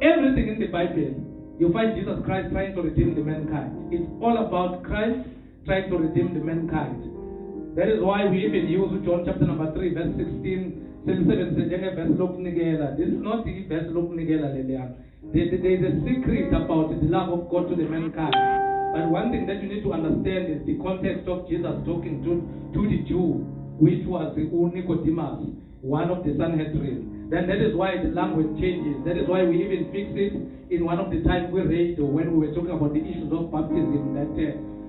Everything in the Bible, you find Jesus Christ trying to redeem the mankind. It's all about Christ trying to redeem the mankind. That is why we even use John chapter number 3, verse 16. This is not the verse look nigela. There is a secret about the love of God to the mankind. But one thing that you need to understand is the context of Jesus talking to the Jew, which was the Nicodemus, one of the Sanhedrin. Then that is why the language changes. That is why we even fix it in one of the times we read when we were talking about the issues of baptism. That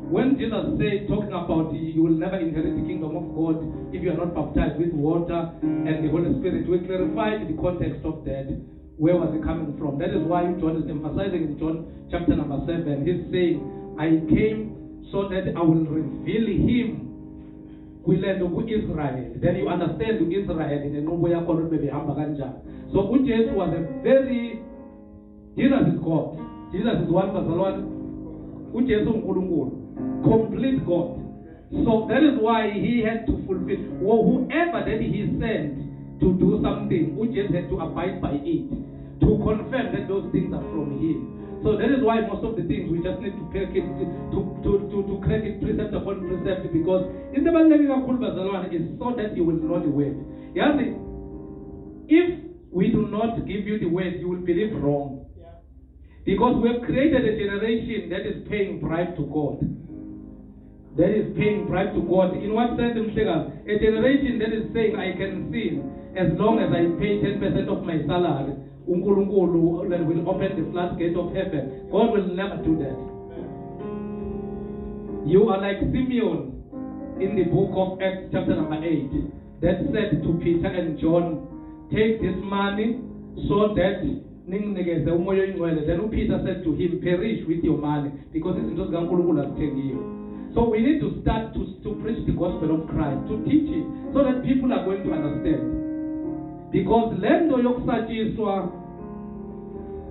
when Jesus said, talking about you will never inherit the kingdom of God if you are not baptized with water and the Holy Spirit, we clarified the context of that. Where was it coming from? That is why John is emphasizing in John chapter number 7. He's saying, I came so that I will reveal him to Israel. Then you understand to Israel in the Noboya Korbe Hambaganja. So Jesus was a very, Jesus is God. Jesus is one for the Lord. Complete God. So that is why he had to fulfill. Whoever that he sent to do something, Jesus had to abide by it, to confirm that those things are from him. So that is why most of the things we just need to crack it, to crack it precept upon precept, because in the Bible is so that you will know the word. If we do not give you the word, you will believe wrong. Because we have created a generation that is paying bribe to God. That is paying bribe to God. In what sense? A generation that is saying, I can sin as long as I pay 10% of my salary. Unkulunkulu will open the floodgate of heaven. God will never do that. You are like Simeon in the book of Acts chapter number 8 that said to Peter and John, take this money so that then Peter said to him, perish with your money, because this is just Unkulunkulu has taken you. So we need to start to preach the gospel of Christ, to teach it, so that people are going to understand. Because lento yokusatshizwa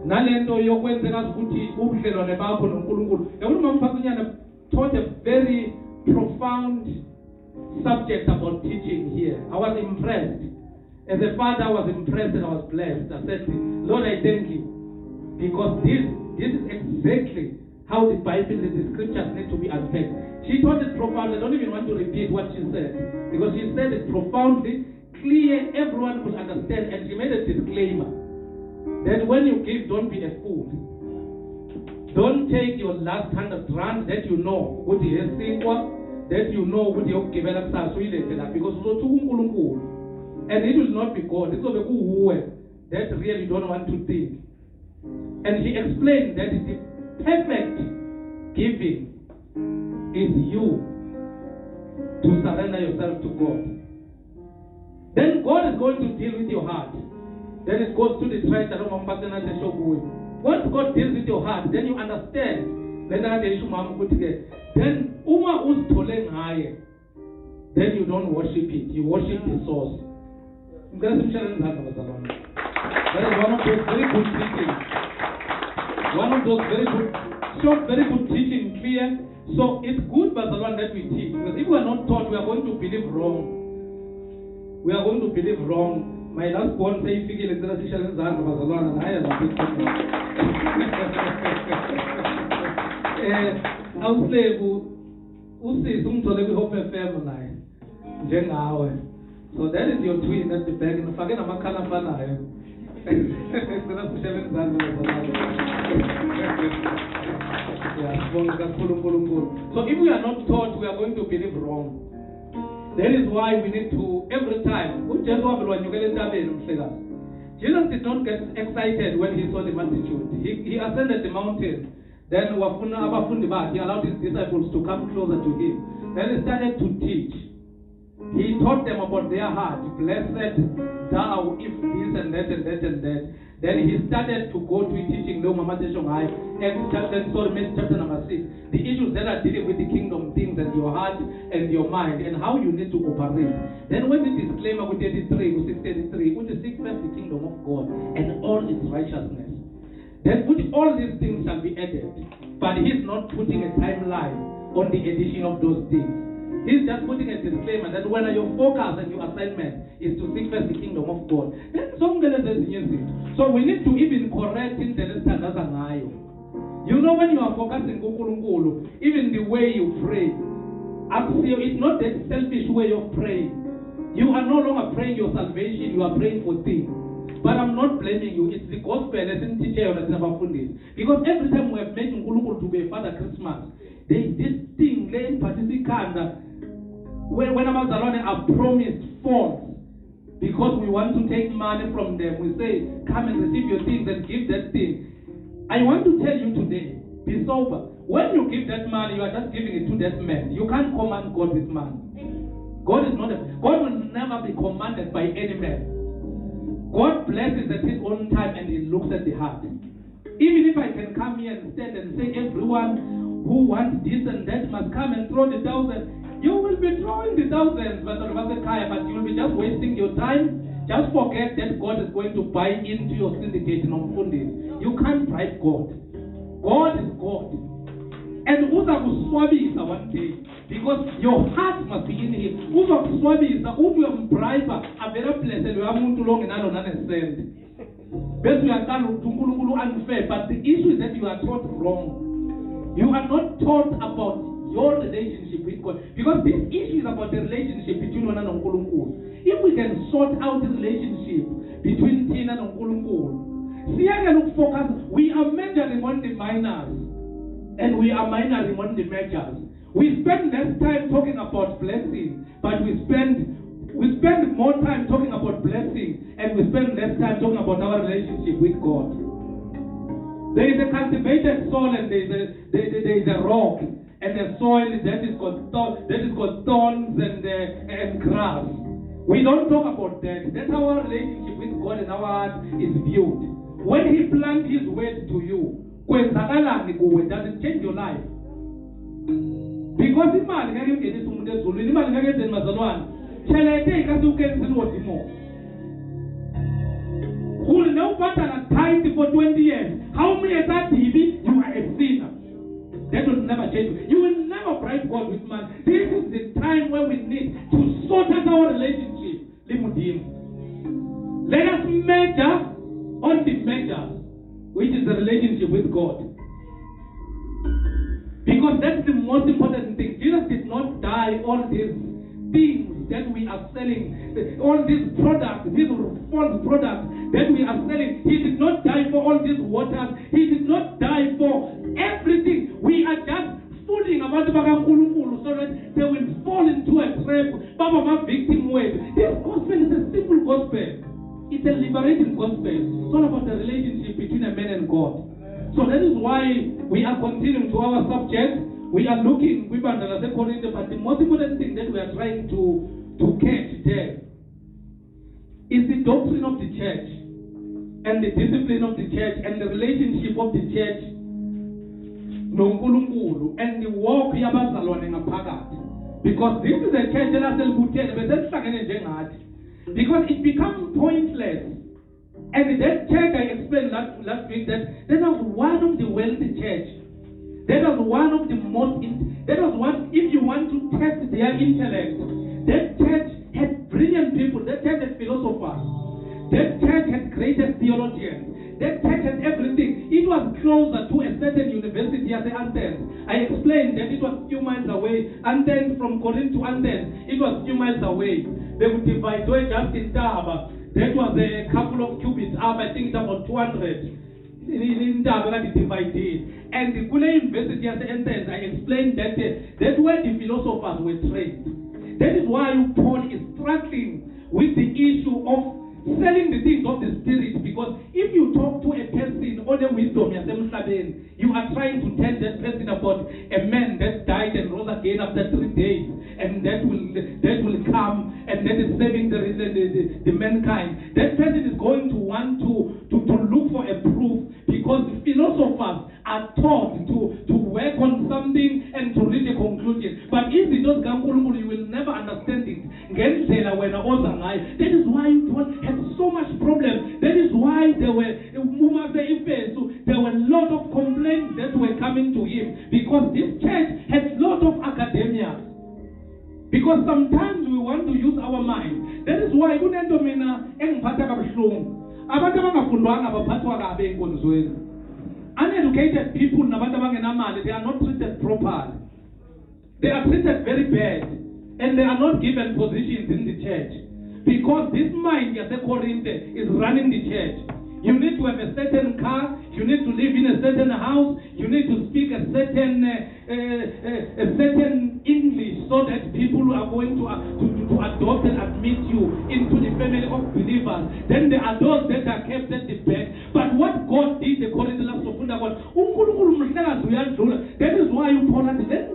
nalento yokwenzeka ukuthi ubudlelwane bakho noNkulunkulu. Yabona mfakazinyana taught a very profound subject about teaching here. I was impressed. As a father, I was impressed and I was blessed. I said, Lord, I thank you, because this is exactly how the Bible and the scriptures need to be unpacked. She taught it profoundly. I don't even want to repeat what she said, because she said it profoundly, clear, everyone could understand, and she made a disclaimer that when you give, don't be a fool. Don't take your last 100 rand that you know what is that you know what you give, because and it will not be God. It will be who that really don't want to think. And she explained that the perfect giving is you to surrender yourself to God. Then God is going to deal with your heart. Then it goes to the tribe that once God deals with your heart, then you understand. Then then you don't worship it. You worship the source. That is one of those very good teachings. One of those very good, short, very good teaching, clear. So it's good, Barcelona, that we teach. Because if we are not taught, we are going to believe wrong. We are going to believe wrong. My last born say, "Figure the transition is on Barcelona," and I am a bit. I would say, "Who says some sort of hope and family?" Jengawe. So that is your twin at the back. And forget I'm a calafana. So if we are not taught, we are going to believe wrong. That is why we need to, every time, Jesus did not get excited when he saw the multitude. He ascended the mountain. Then he allowed his disciples to come closer to him. Then he started to teach. He taught them about their heart. Blessed thou if this and that and that and that. Then he started to go to teaching chapter number 6. The issues that are dealing with the kingdom things and your heart and your mind and how you need to operate. Then when the disclaimer with 33, which is seek first the kingdom of God and all its righteousness. Then with all these things shall be added. But he's not putting a timeline on the addition of those things. He's just putting a disclaimer that when your focus and your assignment is to seek first the kingdom of God. So we need to even correct in the You know, when you are focusing on even the way you pray, it's not that selfish way of praying. You are no longer praying your salvation, you are praying for things. But I'm not blaming you. It's the gospel lesson teacher that never found it. Because every time we have made Nkulunkulu to be a Father Christmas, there is this thing, when Abazalwane are promised false, because we want to take money from them, we say, come and receive your things and give that thing. I want to tell you today, be sober. When you give that money, you are just giving it to that man. You can't command God with money. God will never be commanded by any man. God blesses at his own time and he looks at the heart. Even if I can come here and stand and say everyone who wants this and that must come and throw the thousands, you will be throwing the thousands, but you will be just wasting your time. Just forget that God is going to buy into your syndication of funding. You can't bribe God. God is God. And uza kuswabisa one day, because your heart must be in him. Uza kuswabisa, uyambribe avela blessed umuntu long nalo nanesend. Bese uyaqala uNkulunkulu unfair, but the issue is that you are taught wrong. You are not taught about your relationship with God, because this issue is about the relationship between one and Nkulunkulu. If we can sort out the relationship between Tina and Nkulunkulu, see, I can focus. We are majoring on the minors, and we are minoring on the majors. We spend less time talking about blessing, but we spend more time talking about blessing, and we spend less time talking about our relationship with God. There is a cultivated soil, and there is a rock, and the soil that is got thorns and grass. We don't talk about that. That's how our relationship with God and our heart is viewed. When He plants His word to you, does it change your life? Because imali ngeke ungenise umuntu ezulwini, imali ngeke enzeni mazalwane. Chelete ikasi ukenzini wodimo. Who now pattern tithe for 20 years. How many years that TV you are a sinner? That will never change. You will never bribe God with money. This is the time where we need to sort out our relationship. Let us measure on the measures, which is the relationship with God. Because that's the most important thing. Jesus did not die on these things that we are selling, all these products, these false products that we are selling. He did not die for all these waters. He did not die for everything. We are just fooling about the Bagankulu so that they will fall into a trap. Baba, my victim word. This gospel is a simple gospel. It's a liberating gospel. It's all about the relationship between a man and God. So that is why we are continuing to our subject. We are looking, but the most important thing that we are trying to catch there is the doctrine of the church and the discipline of the church and the relationship of the church noNkulunkulu and the walk yabazalwane ngaphakathi. Because this is a church because it becomes pointless. And that church, I explained last week that was one of the wealthy church. That was one of the most, if you want to test their intellect, that church had brilliant people, that church had philosophers, that church had greatest theologians, that church had everything. It was closer to a certain university as Athens. I explained that it was a few miles away. Athens, from Corinth to Athens, it was a few miles away. They would divide just in Taba. That was a couple of cubits up, I think it's about 200. In Taba, divided. And the Kule University at Athens, I explained that that's where the philosophers were trained. That is why Paul is struggling with the issue of selling the things of the spirit, because if you talk to a person on the wisdom, you are trying to tell that person about a man that died and rose again after 3 days, and that will come and that is saving the mankind. That person is going to want to look for a proof, because the philosophers are taught to work on something and to reach a conclusion. But if it does come, you will never understand it. That is why Paul had so much problem. That is why there were a lot of complaints that were coming to him, because this church had a lot of academia. Because sometimes we want to use our mind. That is why kunento mina engiphatha kabuhlungu. Abantu abangafundwanga abaphathwa kabe enkonzweni. Uneducated people nabantu abangenamali, they are not treated properly. They are treated very bad, and they are not given positions in the church because this mind Korinthe is running the church. You need to have a certain car, you need to live in a certain house, you need to speak a certain English so that people are going to adopt and admit you into the family of believers. Then there are those that are kept at the back. But what God did, the Corinthians of that is why you call it this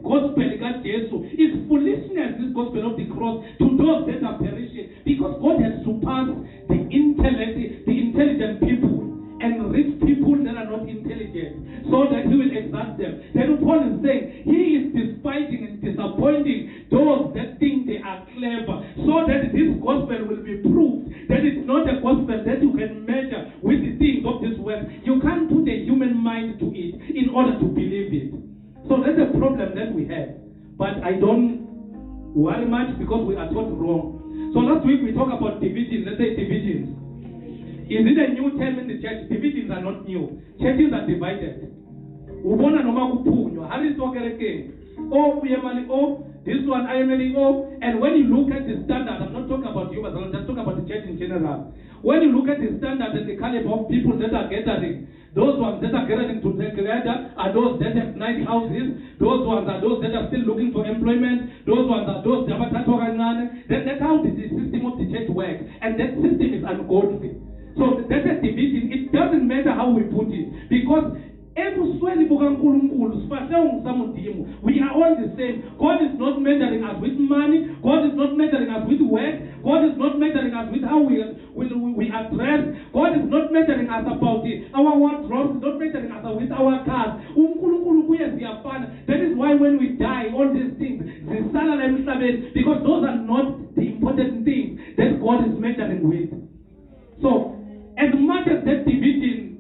gospel is foolishness, this gospel of the cross to those that are perishing, because God has surpassed the intelligent people and rich people that are not intelligent, so that he will exalt them. Then Paul is saying he is despising and disappointing those that think they are clever, so that this gospel will be proved that it's not a gospel that you can measure with the things of this world. You can't put a human mind to it in order to believe it. So that's a problem that we have. But I don't worry much because we are taught wrong. So last week we talked about divisions. Let's say divisions. Is it a new term in the church? Divisions are not new. Churches are divided. Ubona noma kuphunywa. Hariswakereke. Oh, uyemali oh. This one ayemali oh. And when you look at the standard, I'm not talking about you, but I'm just talking about the church in general. When you look at the standard and the caliber of people that are gathering, those ones that are gathering together are those that have nice houses. Those ones are those that are still looking for employment. Those ones are those that are then that's how the system of the church works. And that system is ungodly. So that's a division. It doesn't matter how we put it, because we are all the same. God is not measuring us with money. God is not measuring us with work. God is not measuring us with how we are dressed. God is not measuring us about it. Our wardrobe is not measuring us with our cars. That is why when we die, all these things, because those are not the important things that God is measuring with. So, as much as that division,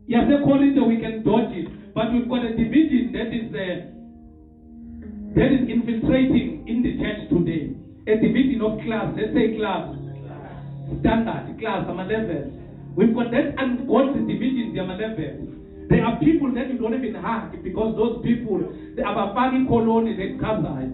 yes, they call it, we can dodge it, but we've got a division that is infiltrating in the church today. A division of class, let's say class, standard, class, levels. We've got that ungodly division, levels. There are people that you don't even hug because those people, they are a funny colony, they come by.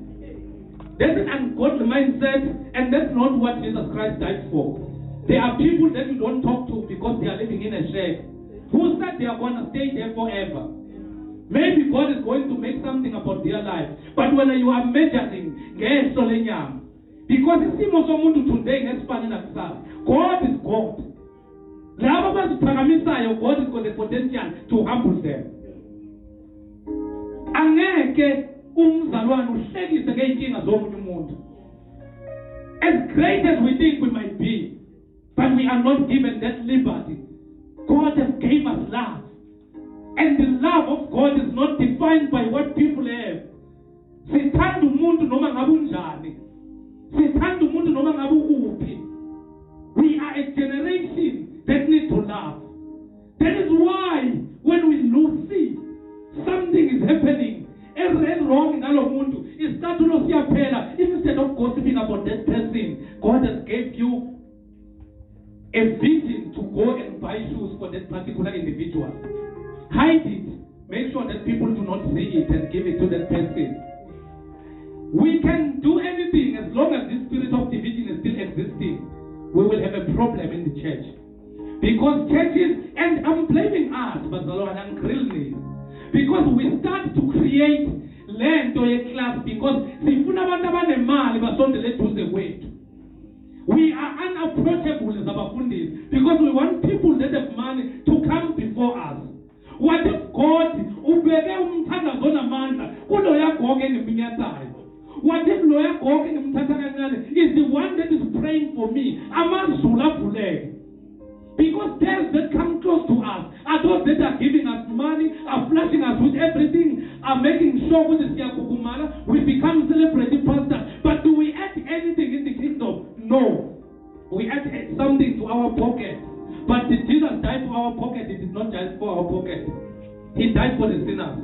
That's an ungodly mindset, and that's not what Jesus Christ died for. There are people that you don't talk to because they are living in a shed. Who said they are going to stay there forever? Maybe God is going to make something about their life. But when you are measuring, because it seems someone today God is God. God has got the potential to humble them. As great as we think we might be, but we are not given that liberty. God has gave us love. And the love of God is not defined by what people have. We are a generation that needs to love. That is why when we see something is happening, everything wrong in our mundo, instead of gossiping about that person, God has gave you a vision to go and buy shoes for that particular individual. Hide it. Make sure that people do not see it and give it to that person. We can do anything as long as this spirit of division is still existing. We will have a problem in the church. Because churches, and I'm blaming us, but I'm grilling, because we start to create land or a class because we are unapproachable as Abafundis because we want people that have money to come before us. What if God what if is the one that is praying for me? Because those that come close to us are those that are giving us money, are flashing us with everything, are making sure we become celebrity pastors. But do we add anything in the kingdom? No. We add something to our pocket. But did Jesus die for our pocket? He did not die for our pocket. He died for the sinners.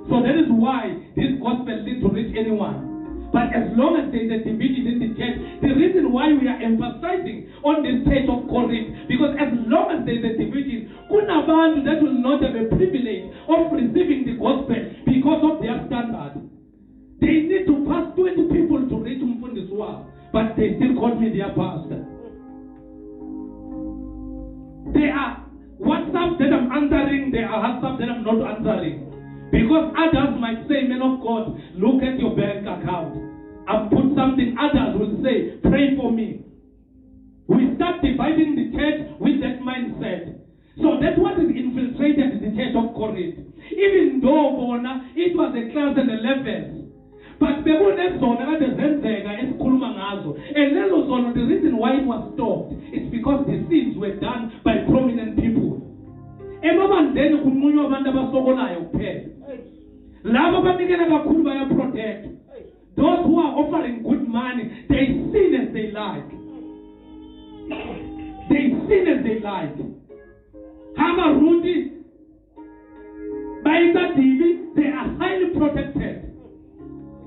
So that is why this gospel needs to reach anyone. But as long as there is a division in the church, the reason why we are emphasizing on the church of Corinth, because as long as there is a division, kunabantu that will not have a privilege of receiving the gospel because of their standard. They need to pass 20 people to reach Mfundiswa, but they still call me their pastor. There are WhatsApp that I'm answering, there are WhatsApp that I'm not answering. Because others might say, man of God, look at your bank account. I've put something. Others will say, pray for me. We start dividing the church with that mindset. So that's what is infiltrated in the church of Corinth. Even though it was a class and a levels. But and the reason why it was stopped is because the sins were done by prominent people. Protect. Those who are offering good money, they sin as they like. They sin as they like. Hama Rudy, Baita TV, they are highly protected.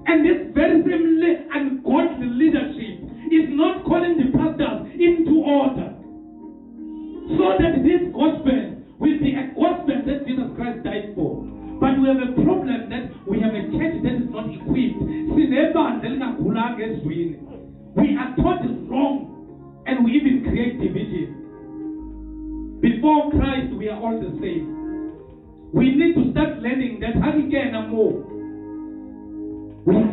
And this very same ungodly leadership is not calling the pastors into order. So that this gospel will be a gospel that Jesus Christ died for. But we have a problem that we have a church that is not equipped. We are taught wrong, and we even create division. Before Christ, we are all the same. We need to start learning that we are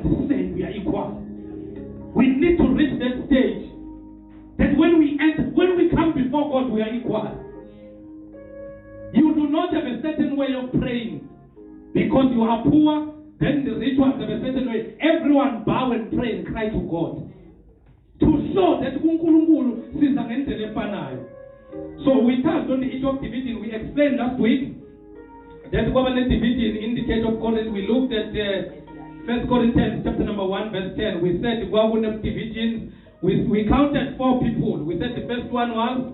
the same, we are equal. We need to reach that stage that when we come before God, we are equal. You do not have a certain way of praying. Because you are poor, then the rich ones have a certain way. Everyone bow and pray and cry to God. To show that so we touched on the issue of division. We explained last week that covenant division in the church of Corinth. We looked at 1 Corinthians chapter number 1 verse 10. We said the covenant division. We counted 4 people. We said the first one was,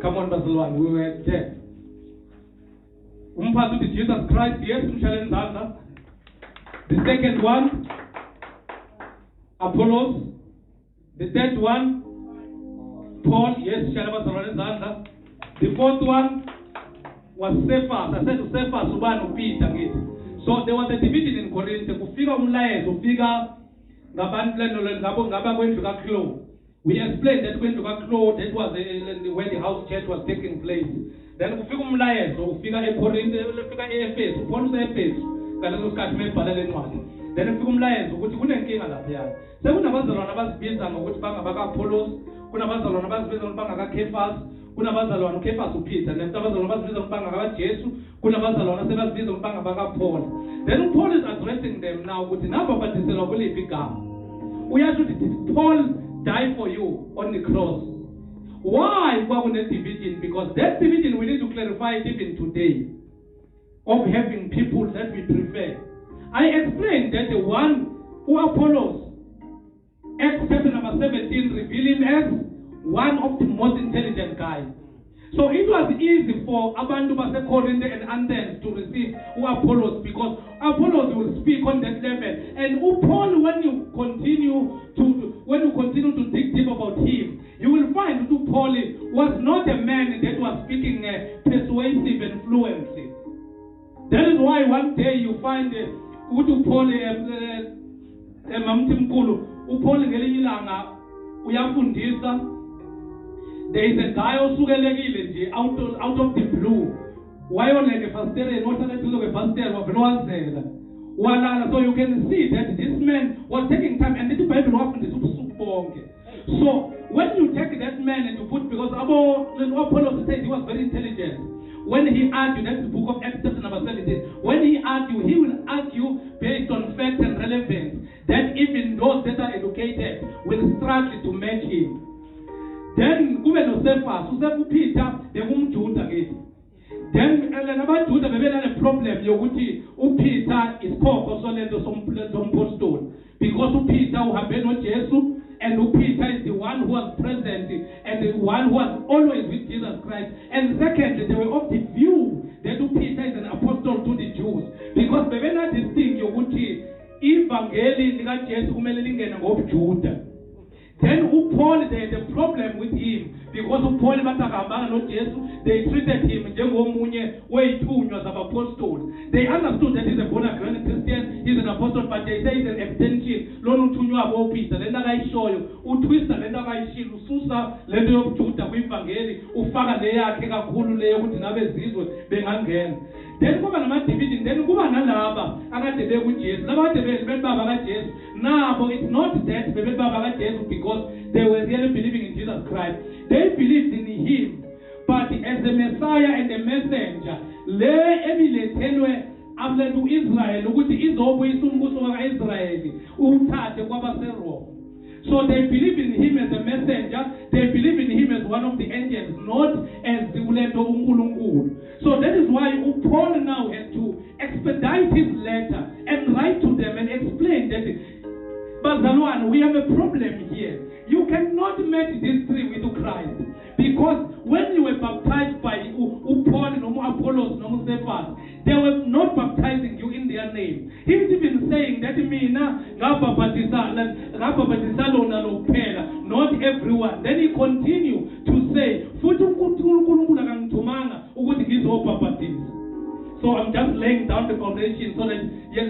come on, Barcelona, we were dead. To Jesus Christ, yes, the second one, Apollos. The third one, Paul, yes, the fourth one was Cephas. I said to Cephas, Subanu Peter. So there was a division in Corinth. We explained that when that was where the house church was taking place. Then kufika umlayezo ufika eKorinte ufika eEfeso uphonisa eEfeso ngaleso sikhathi mebhala lencwadi. Then ufika umlayezo ukuthi kunenkinga lapha. Sekunabazalwane abasibiza ngokuthi bangabaka-Apollos, kunabazalwane abasibiza ngokuthi bangaka-Cephas, kunabazalwane uCephas uPeter, nebazalwane abasibiza ngokuthi bangaka-Jesu, kunabazalwane abasibiza ngokuthi bangabaka-Paul. Then Paul is addressing them now ukuthi nabo badiselwa kuliphi igama. Uyasho ukuthi did Paul die for you on the cross? Why that division? Because that division we need to clarify it even today. Of having people that we prefer. I explained that the one who Apollos, Acts chapter number 17, reveal him as one of the most intelligent guys. So it was easy for Abantu Base Corinth and Athens to receive Apollos because Apollos will speak on that level. And Paul, when you continue to dig deep about him, you will find that Paul was not a man that was speaking persuasive and fluency. That is why one day you find Paul uyafundisa. There is a guy osukelekile nje out of the blue. Wayoleke fastere nohlala duzo kwefastere wavela walala. So you can see that this man was taking time, and the Bible wafundisa ubusuku bonke. So when you take that man and you put, because Apollos said he was very intelligent. When he argued, that's the book of Acts chapter number 17. When he argued, he will argue based on fact and relevance that even those that are educated will struggle to match him. Then kube no Cephas, uPeter bekumjuda ke. Then nabajuda bebelana problem yokuthi uPeter isikhokho solento sompostoli, because uPeter uhambe noJesu, and uPeter is the one who was present and the one who was always with Jesus Christ. And secondly, they were of the view that uPeter is an apostle to the Jews, because bebela this thing yokuthi evangel ivangeli likaJesu kumele lingene ngobuJuda. Then uPaul, they had a problem with him because uPaul bathakambanga noJesu, they treated him njengomunye weyithunywa zabapostoli. They understood that he's a born again Christian, he's an apostle, but they say he's an extension. Lona uthunywa aboPeter, lento akayishoyo, utwista lento akayishilo, ususa lento yobuJuda kwivangeli, ufaka le yakhe kakhulu leyo ukuthi nabezizwe bengangena. Then kuba nama-division, then kuba nalaba akade bekuJesu, laba kade bebaba kaJesu. Nabo, it's not that bebaba kaJesu because they were really believing in Jesus Christ. They believed in him, but as a Messiah and a messenger, le ebilethelwe after to Israel ukuthi izobuyisa umbuso wakaIsrayeli uthathe kwabaseRoma. So they believe in him as a messenger, they believe in him as one of the angels, not as the ulento uNkulunkulu. So that is why Paul now had to expedite his letter and write to them and explain that, Bazalwane, we have a problem here. You cannot match these three with Christ. Because when you were baptized by Paul, Apollos, Cephas, they were not baptizing you in their name. He's even saying that not everyone. Then he continued to say, so I'm just laying down the foundation so that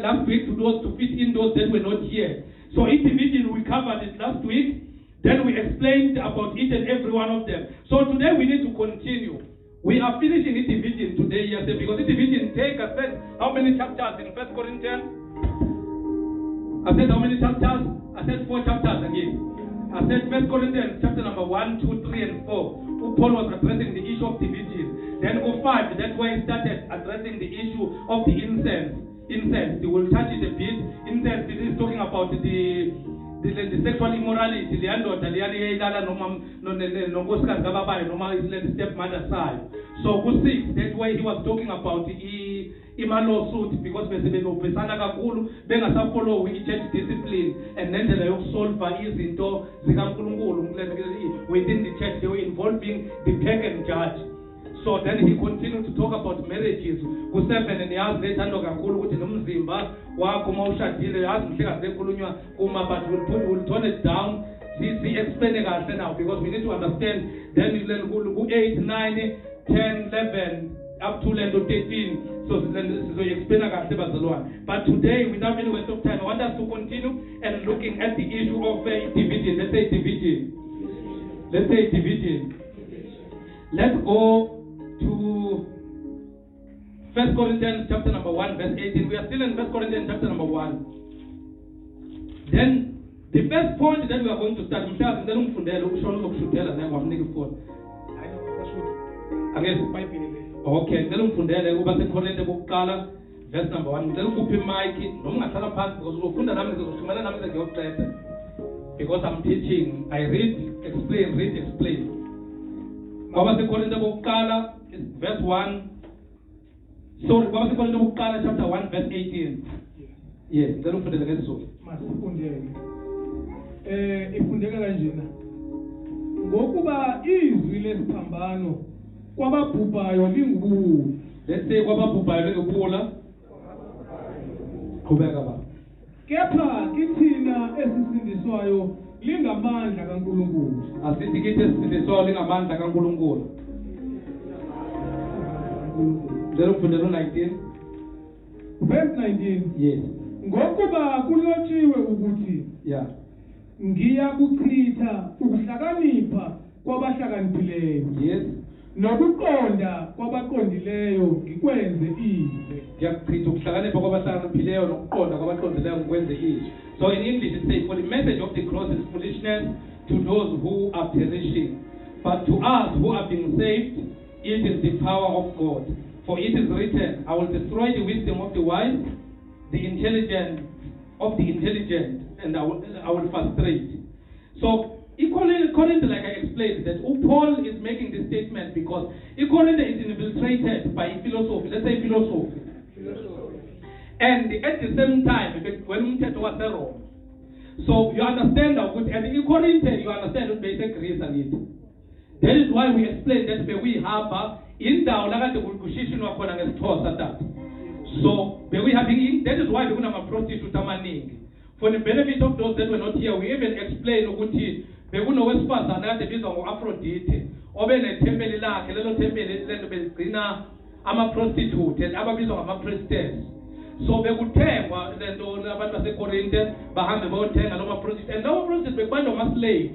last week to fit in those that were not here. So each division we covered it last week. Then we explained about each and every one of them. So today we need to continue. We are finishing each division today, yes, because each division take, I said, how many chapters in 1 Corinthians? I said how many chapters? I said 4 chapters again. I said 1 Corinthians chapter number 1, 2, 3, and 4. Paul was addressing the issue of division. Then go 5, that's where he started addressing the issue of the incense. Incense, he will touch it a bit. Incense, this is talking about the sexual immorality, the stepmother side. So, 6, that's why he was talking about the lawsuit, because follow church discipline and then they solve izinto zikaNkulunkulu within the church. They were involving the pagan judge. So then he continued to talk about marriages. Ku7 and yazi lethando kakhulu ukuthi nomzimba wakho mawushadile yazi mhlekazi ekhulunywa kuma, but we'll tone it down. See explain kahle now because we need to understand. Then you learn ku 8, 9, 10, 11 up to 13. So you explain kahle bazalwane. But today, without any waste of time, I want us to continue and looking at the issue of division. Let's say division. Let's go to 1 Corinthians chapter number 1 verse 18. We are still in 1 Corinthians chapter number 1. Then the first point that we are going to start, okay, verse number 1. Because I'm teaching, I read, explain. Verse 1. Sorry, chapter 1, verse 18. Yes, ifundeka kanjena ngokuba izwi lesiphambano kwababhubhayo lingubuwula. Let's say kwababhubhayo lingubuwula. Qhubeka baba. Kepha kithina esisindiswayo lingamandla kaNkulunkulu. Asithi kithi esisindiswayo lingamandla kaNkulunkulu. Ufundela 19. Verse 19. Yes. Ngokuba kulotshiwe ukuthi yeah, ngiyakuchitha ukuhlakanipha kwabahlakaniphileyo. Yes. Nokuqonda kwabaqondileyo ngikwenze izwe. Ngiyakuchitha ukuhlakanipha kwabahlakaniphileyo nokuqonda kwabaqondileyo ngikwenze izwe. So in English it says, for the message of the cross is foolishness to those who are perishing, but to us who are being saved, it is the power of God. For it is written, I will destroy the wisdom of the wise, the intelligence of the intelligent, and I will frustrate. So, Corinth, like I explained, that Paul is making this statement because Corinth is infiltrated by philosophy. Let's say philosophy. And at the same time, when we was Rome, so you understand that, and in Corinth, you understand what basic Greece and it. That is why we explain that we have in the kushishino wakona ngesithosa that. So we having, that is why we have a prostitute amaningi. For the benefit of those that were not here, we even explain ukuthi bekunowesifazana kade ebizwa ngo-Aphrodite obenethempeli lakhe, lelo tempeli lento beligcina ama-prostitute ababizwa ngama-priestess. So bekuthengwa lento abantu baseKorinte bahambe bayothenga lo ma-prostitute, and lawo ma-prostitute bekubanjwa ngama-slave.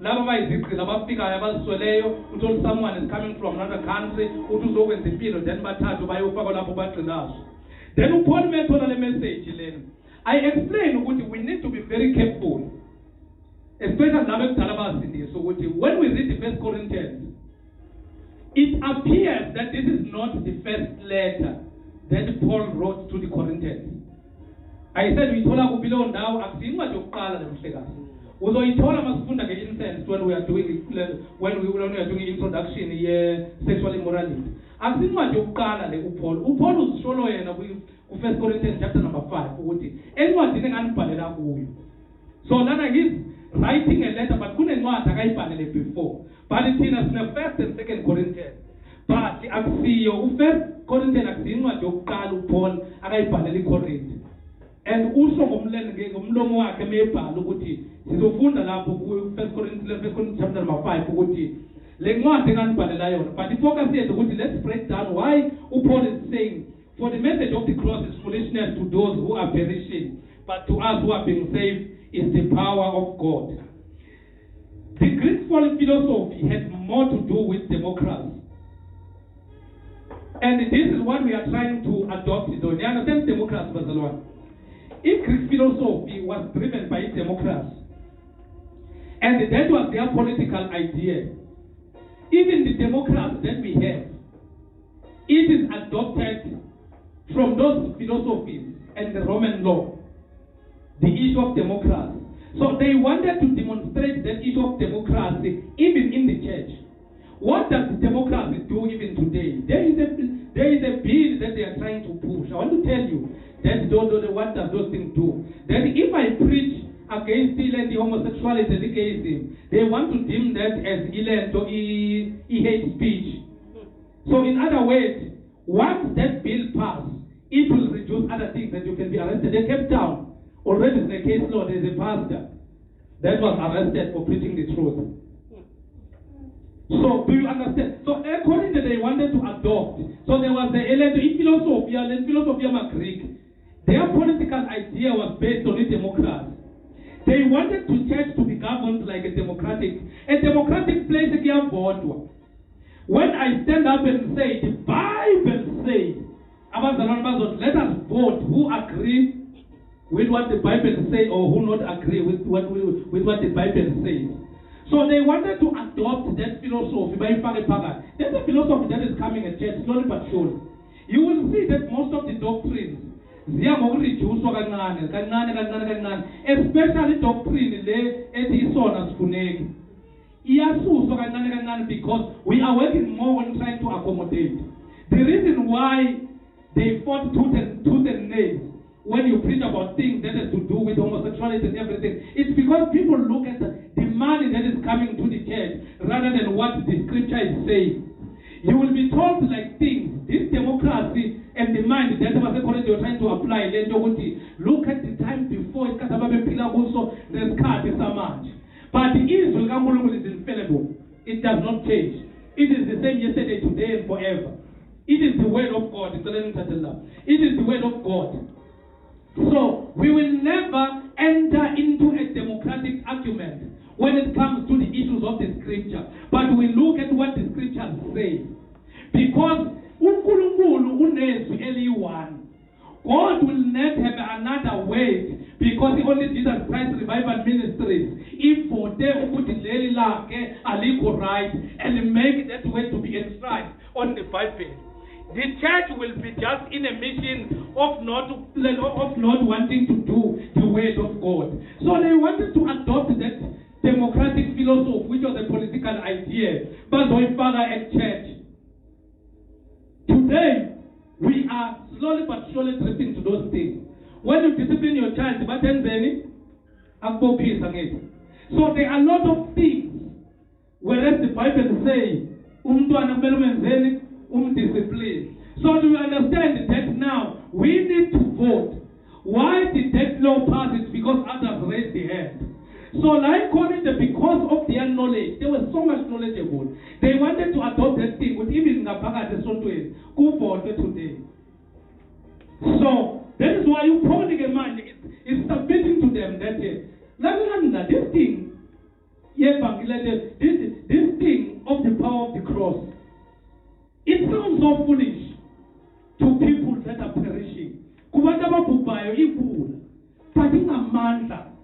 Laba bayizigqila abafikayo abazisweleyo, uthole someone is coming from another country, uthi uzokwenza impilo, then bathathu bayofakwa lapho bagcinazo. Then uPaul methola le message lena. I explain ukuthi we need to be very careful, especially laba ekudala abasindiswa ukuthi when we read the First Corinthians, it appears that this is not the first letter that Paul wrote to the Corinthians. I said uyithola kuphi leyo ndawo, akusiyincwadi yokuqala lemhlekazi. Uzoyithola masifunda nge-incense when we are doing introduction ye-sexual immorality. Akusiyincwadi yokuqala le uPaul. uPaul uzisholo yena ku-1 Corinthians chapter number 5 ukuthi encwadini enganibhalela kuyo. So lana he's writing a letter, but kunencwadi akayibhalele before. But thina sine 1st and 2nd Corinthians. But akusiyo u-1 Corinthians akusiyincwadi yokuqala uPaul akayibhalele iCorinthe. And usho ngomlomo wakhe mebhala ukuthi sizofunda lapho ku-1 Corinthians chapter number 5 ukuthi le ncwadi enganibhalela yona. But ifocus yethu ukuthi let's break down why uPaul is saying, for the message of the cross is foolishness to those who are perishing, but to us who are being saved is the power of God. The Greek philosophy had more to do with democracy. And this is what we are trying to adopt. You understand democracy, Barcelona? If Greek philosophy was driven by democracy, and that was their political idea, even the democracy that we have, it is adopted from those philosophies and the Roman law, the issue of democracy. So they wanted to demonstrate that issue of democracy even in the church. What does democracy do even today? There is a bill that they are trying to push. I want to tell you that what does those things do? That if I preach against the homosexuality and the gayism, they want to deem that as illegal or hate speech. So in other words, once that bill passes, it will reduce other things that you can be arrested. In Cape Town, already in the case law, there is a pastor that was arrested for preaching the truth. So, do you understand? So, according to they wanted to adopt. So, there was the philosophy, and philosophy of Greek. Their political idea was based on a democracy. They wanted the church to be governed like a democratic place. When I stand up and say, the Bible says, let us vote who agree with what the Bible says or who not agree with what the Bible says. So they wanted to adopt that philosophy by Pagan. There's a philosophy that is coming at church, slowly but surely. You will see that most of the doctrines, especially doctrine because we are working more on trying to accommodate. The reason why they fought tooth and nail when you preach about things that has to do with homosexuality and everything, it's because people look at the money that is coming to the church rather than what the scripture is saying. You will be told like things, this democracy and the mind that was you're trying to apply. Look at the time before there's card so much. But the Israel is infallible. It does not change. It is the same yesterday, today, and forever. It is the word of God. It is the word of God. So we will never enter into a democratic argument when it comes to the issues of the scripture. But we look at what the scriptures say. Because God will not have another way, because only Jesus Christ revival ministries, if for them put the right and make that way to be enshrined on the Bible, the church will be just in a mission of not wanting to do the word of God. So they wanted to adopt that democratic philosophy, which was a political idea, but my father at church. Today, we are slowly but surely drifting to those things. When you discipline your child, so there are a lot of things, whereas the Bible says, discipline. So do you understand that now we need to vote? Why did that law pass? It's because So like Corinth, because of their knowledge, they were so much knowledgeable. They wanted to adopt that thing with even Ngapaka Software. Go for it today. So that is why you probably a man is submitting to them that this thing, this thing of the power of the cross, it sounds so foolish to people that are perishing. But in Amanda,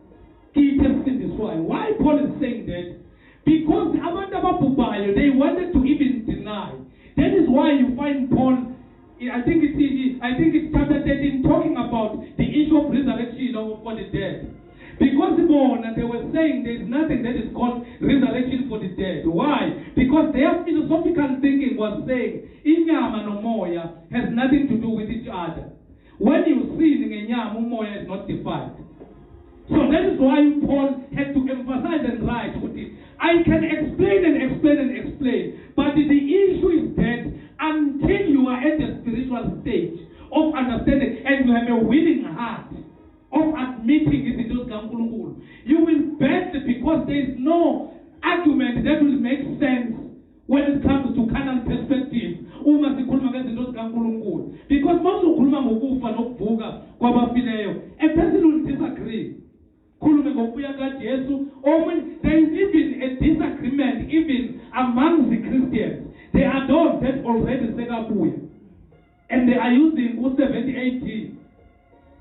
why Paul is saying that? Because they wanted to even deny. That is why you find Paul, I think it's chapter 13, talking about the issue of resurrection for the dead. Because they were saying there is nothing that is called resurrection for the dead. Why? Because their philosophical thinking was saying inyama no moya has nothing to do with each other. When you sin in inyama, moya is not defined. So that is why Paul had to emphasize and write with it. I can explain and explain and explain, but the issue is that until you are at the spiritual stage of understanding and you have a willing heart of admitting it is you will bet because there is no argument that will make sense when it comes to carnal perspective. Because most of a person will disagree. There is even a disagreement even among the Christians. There are those that already set up with, and they are using 70 AD,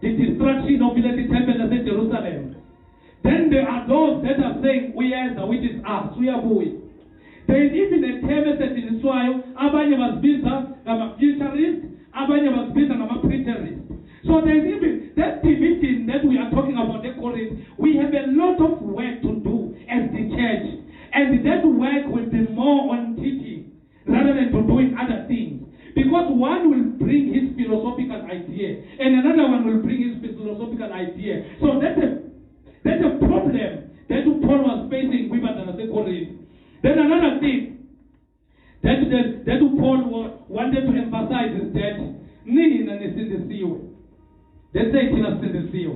the destruction of the temple in Jerusalem. Then there are those that are saying we are the which is us, we are boy. There is even a term that in Israel, Abanya was visa, I'm a futurist, Abanya was visa, I'm a preterist. So there is even that division that we are talking about in Corinth. We have a lot of work to do as the church, and that work will be more on teaching rather than to doing other things. Because one will bring his philosophical idea, and another one will bring his philosophical idea. So that's a problem that Paul was facing with Corinth. Then another thing that Paul wanted to emphasize is that nina nesindisiwe. Let's say tinasindisiwe.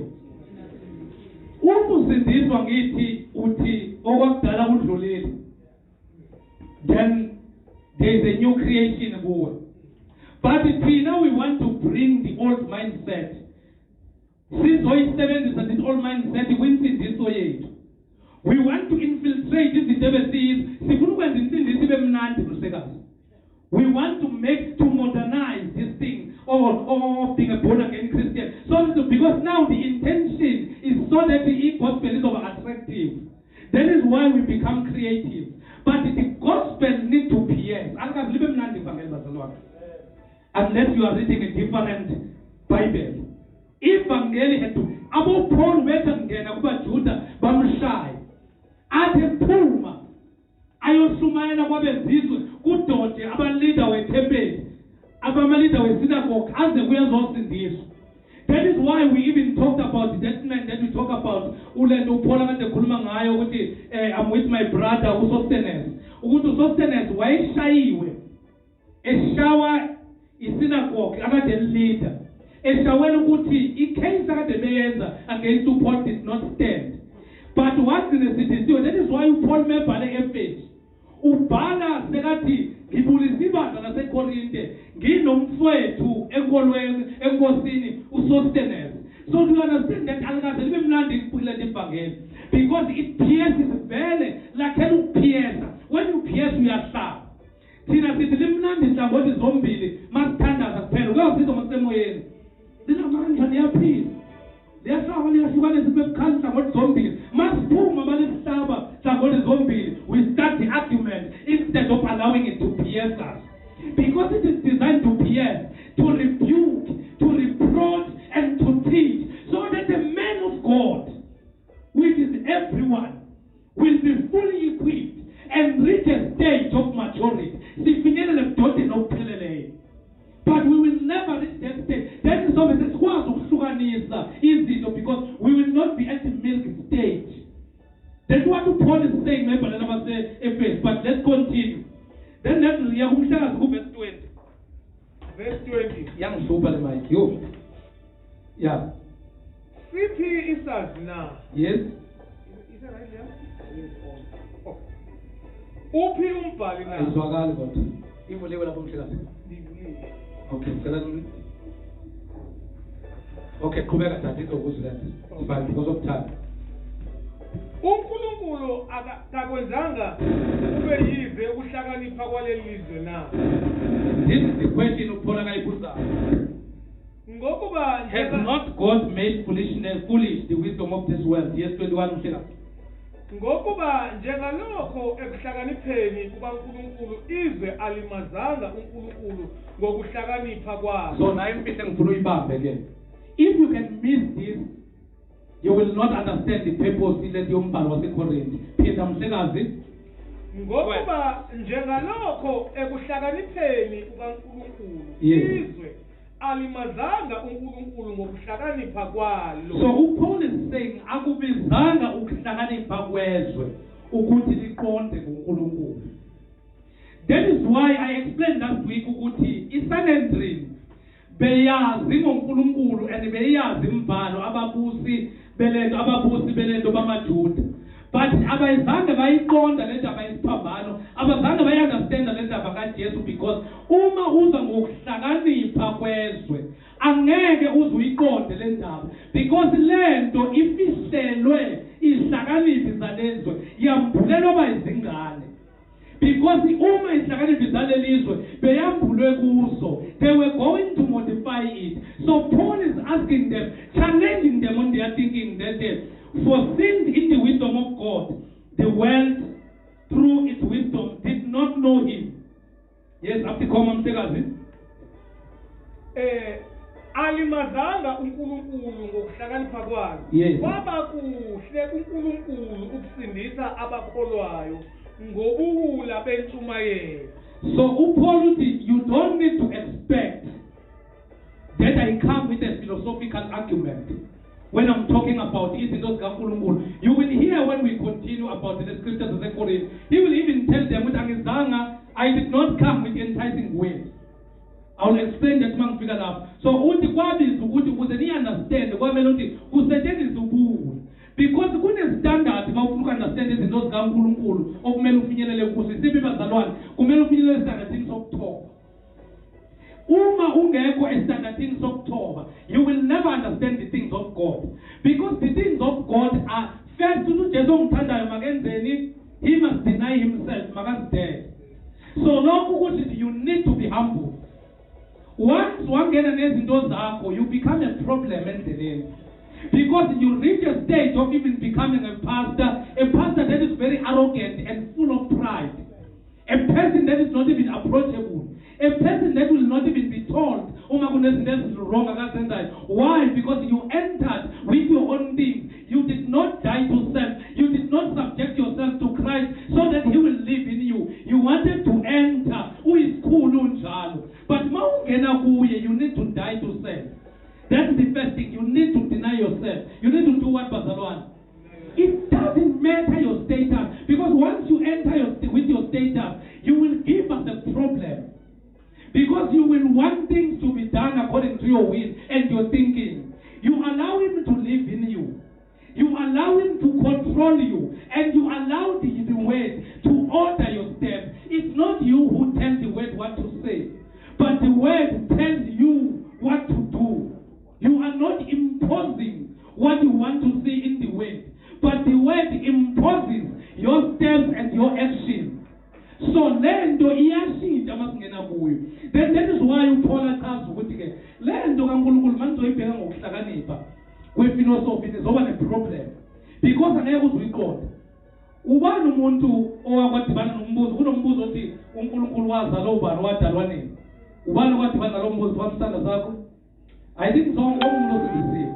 Ukusindiswa ngithi uthi okwakudala kudlulile. Then there is a new creation kuwe. But now we want to bring the old mindset. Since this old mindset, we want to infiltrate this. We want to modernize this thing of being a born again Christian. Because now the intention is so that the gospel is attractive. That is why we become creative. But the gospel needs to pierce. Unless you are reading a different Bible. Evangeli had to. Abo Paul wetangena kuba Juda bamshayi. Athe phuma. Ayosumayela kwabezizwe kudoje abalida wethempeli. Abamalida wesynagogue aze kuyazosindiswa. That is why we even talked about that man that we talk about. Ulendo Paul akade khuluma ngayo ukuthi I'm with my brother uSostenes. Ukuthi uSostenes wayeshayiwe. Eshawa isynagogue akade leader. Eshawela ukuthi icase akade beyenza against Paul did not stand. But what in the city, that is why Paul mebhale eFesu. Ubhala sekathi ngibulisa ibandla laseKorinte nginomfowethu enkosini uSostenes. So do you understand that alikaze libe mnandi ukuphila ibhangeli because it pierces vele lakhela ukupierce. When you pierce uyahlaba. Thina sithi limnandi hlangothi zombili masithandaza kuphela uyazizwa masemoyeni. Linamandla liyaphila. Liyahlaba liyahlukana sibebukhali hlangothi zombili. Masiphuma balisihlaba hlangothi zombili. We start the argument instead of allowing it to pierce us. Because it is designed to pierce, to rebuke, to reproach, and to teach. So that the man of God, which is everyone, will be fully equipped and reach a stage of maturity. But we will never reach that stage. That is why it's easy because we will not be at the milk stage. That's what Paul is saying, maybe I never say Ephes, but let's continue. Then let's verse 20. Verse 20. Young super Mike, you. Yeah. Sithi isazi na. Yes. Uphi umbhali na? Ayizwakali kodwa. Ivuliwe lapho mhlekazi. Ngivulile. Okay, cela Okay, qhubeka tata izokuzwa sibali because of time. uNkulunkulu akakwenzanga kube yize ukuhlakanipha kwaleli lizwe na. This is the question uphola kayibuzayo. Ngokuba Has not God made foolish the wisdom of this world? Yes, 21 mhlekazi. Ngokuba njengalokho ekuhlakanipheni kukaNkulunkulu izwe alimazanga uNkulunkulu ngokuhlakanipha kwakhe. So nayo imfihlo engifuna uyibambe ke. If you can miss this, you will not understand the purpose let yombhalo waseKorinte. Phinda mhlekazi. Ngokuba njengalokho ekuhlakanipheni kukaNkulunkulu izwe alimazanga uNkulunkulu ngokuhlakanipha kwalo. So Paul is saying akubizanga ukuhlakanipha kwezwe ukuthi liqonde ngoNkulunkulu. That is why I explained last week ukuthi iSanhedrin beyazi ngoNkulunkulu and beyazi imbhalo ababusi belento bamaJuda. But abayizange bayiqonda le ndaba yesiphambano, abazange bayi-understand le ndaba kaJesu because uma uza ngokuhlakanipha kwezwe angeke uze uyiqonde le ndaba because lento ifihlelwe ihlakaniphi zalezwe yambulelwa bayizingane. Because uma ihlakaniphi zalelizwe beyambulwe kuzo, they were going to modify it. So Paul is asking them, challenging them on their thinking that for since in the wisdom of God, the world through its wisdom did not know him. Yes, after common mhlekazi. Alimazanga uNkulunkulu ngokuhlakanipha kwakhe. Yes. Kwaba kuhle uNkulunkulu ukusindisa abakholwayo ngobuhula bentshumayelo. So Paul uthi, you don't need to expect that I come with a philosophical argument when I'm talking about izinto zikaNkulunkulu. You will hear when we continue about the scriptures of the Quran. He will even tell them with angizanga, I did not come with enticing words. I will explain that mangifika lapho. So uthi kwabiza ukuthi ukuze ni understand kwamele ukuthi kusetshenziswe ubuhle. Because kune standard mawufuna understand izinto zikaNkulunkulu okumele ufinyelele kuzo. Isibi bazalwane, kumele ufinyelele standardini sokuthoba. Uma ungekho estandardini sokuthoba, you will never understand the things of God. Because the things of God are first uJesu omthandayo makenzeni, he must deny himself, makazidele. So lokho ukuthi you need to be humble. Once wangena nezinto zakho, you become a problem endleleni. Because you reach a stage of even becoming a pastor that is very arrogant and full of pride. A person that is not even approachable. A person that will not even be told, wrong. Why? Because you entered with your own things. You did not die to self. You did not subject yourself to Christ so that he will live in you. You wanted to enter. Who is cool? But you need to die to self. That's the first thing. You need to deny yourself. You need to do what Bazalwan. It doesn't matter your status. Because once you enter with your status, you will give us a problem. Because you will want things to be done according to your will and your thinking. You allow him to live in you. You allow him to control you. And you allow the word to order your steps. It's not you who tells the word what to say. But the word tells you what to do. You are not imposing what you want to see in the word. But the word imposes your steps and your actions. So lento iyashintsha masingena kuyo. Then that is why uPaul achaza ukuthi ke lento kaNkulunkulu manizoyibheka ngokuhlakanipha kwephilosophy izoba ne-problem. Because angeke uzuyiqonda. Ubani umuntu owakwadibana nombuzo, kunombuzo othi uNkulunkulu wazala ubani wadalwa nini? Ubani okwadibana lo mbuzo wamsanda zakho? I think zonke umuntu osebenzile.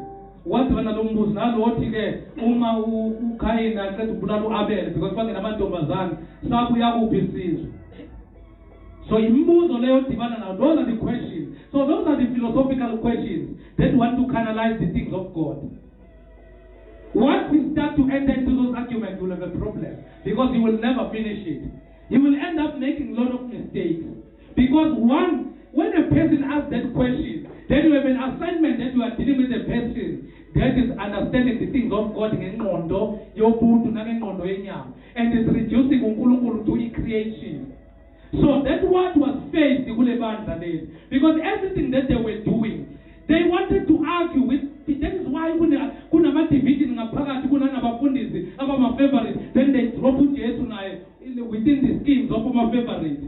Wadibana lo mbuzo nalo othi ke uma uKhayini aqeda ukubulala uAbel because bangena amantombazane sabuya kuphi isizwe. So imbuzo leyo dibana now, those are the questions. So those are the philosophical questions that want to canalize the things of God. Once you start to enter into those arguments, you will have a problem because you will never finish it. You will end up making a lot of mistakes. Because when a person asks that question, then you have an assignment that you are dealing with the person. that is understanding the things of God ngengqondo yobuntu nangengqondo yenyama, and is reducing uNkulunkulu to creation. So that's what was faced kule bandla leli, because everything that they were doing, they wanted to argue with. That is why kunama division ngaphakathi kunanabafundisi abama favorite, then they drop uJesu naye within the schemes of my favorite.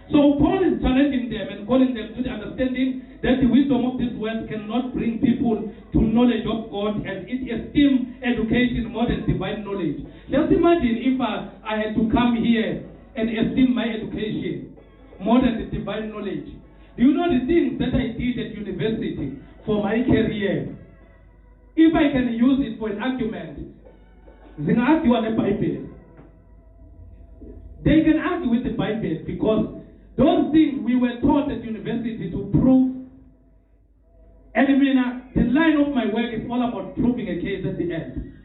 So Paul is challenging them and calling them to the understanding that the wisdom of this world cannot bring people to knowledge of God, and it esteems education more than divine knowledge. Just imagine if I had to come here and esteem my education more than the divine knowledge. Do you know the things that I did at university for my career? If I can use it for an argument, they can argue with the Bible. They can argue with the Bible because those things we were taught at university to prove. And I mean, the line of my work is all about proving a case at the end.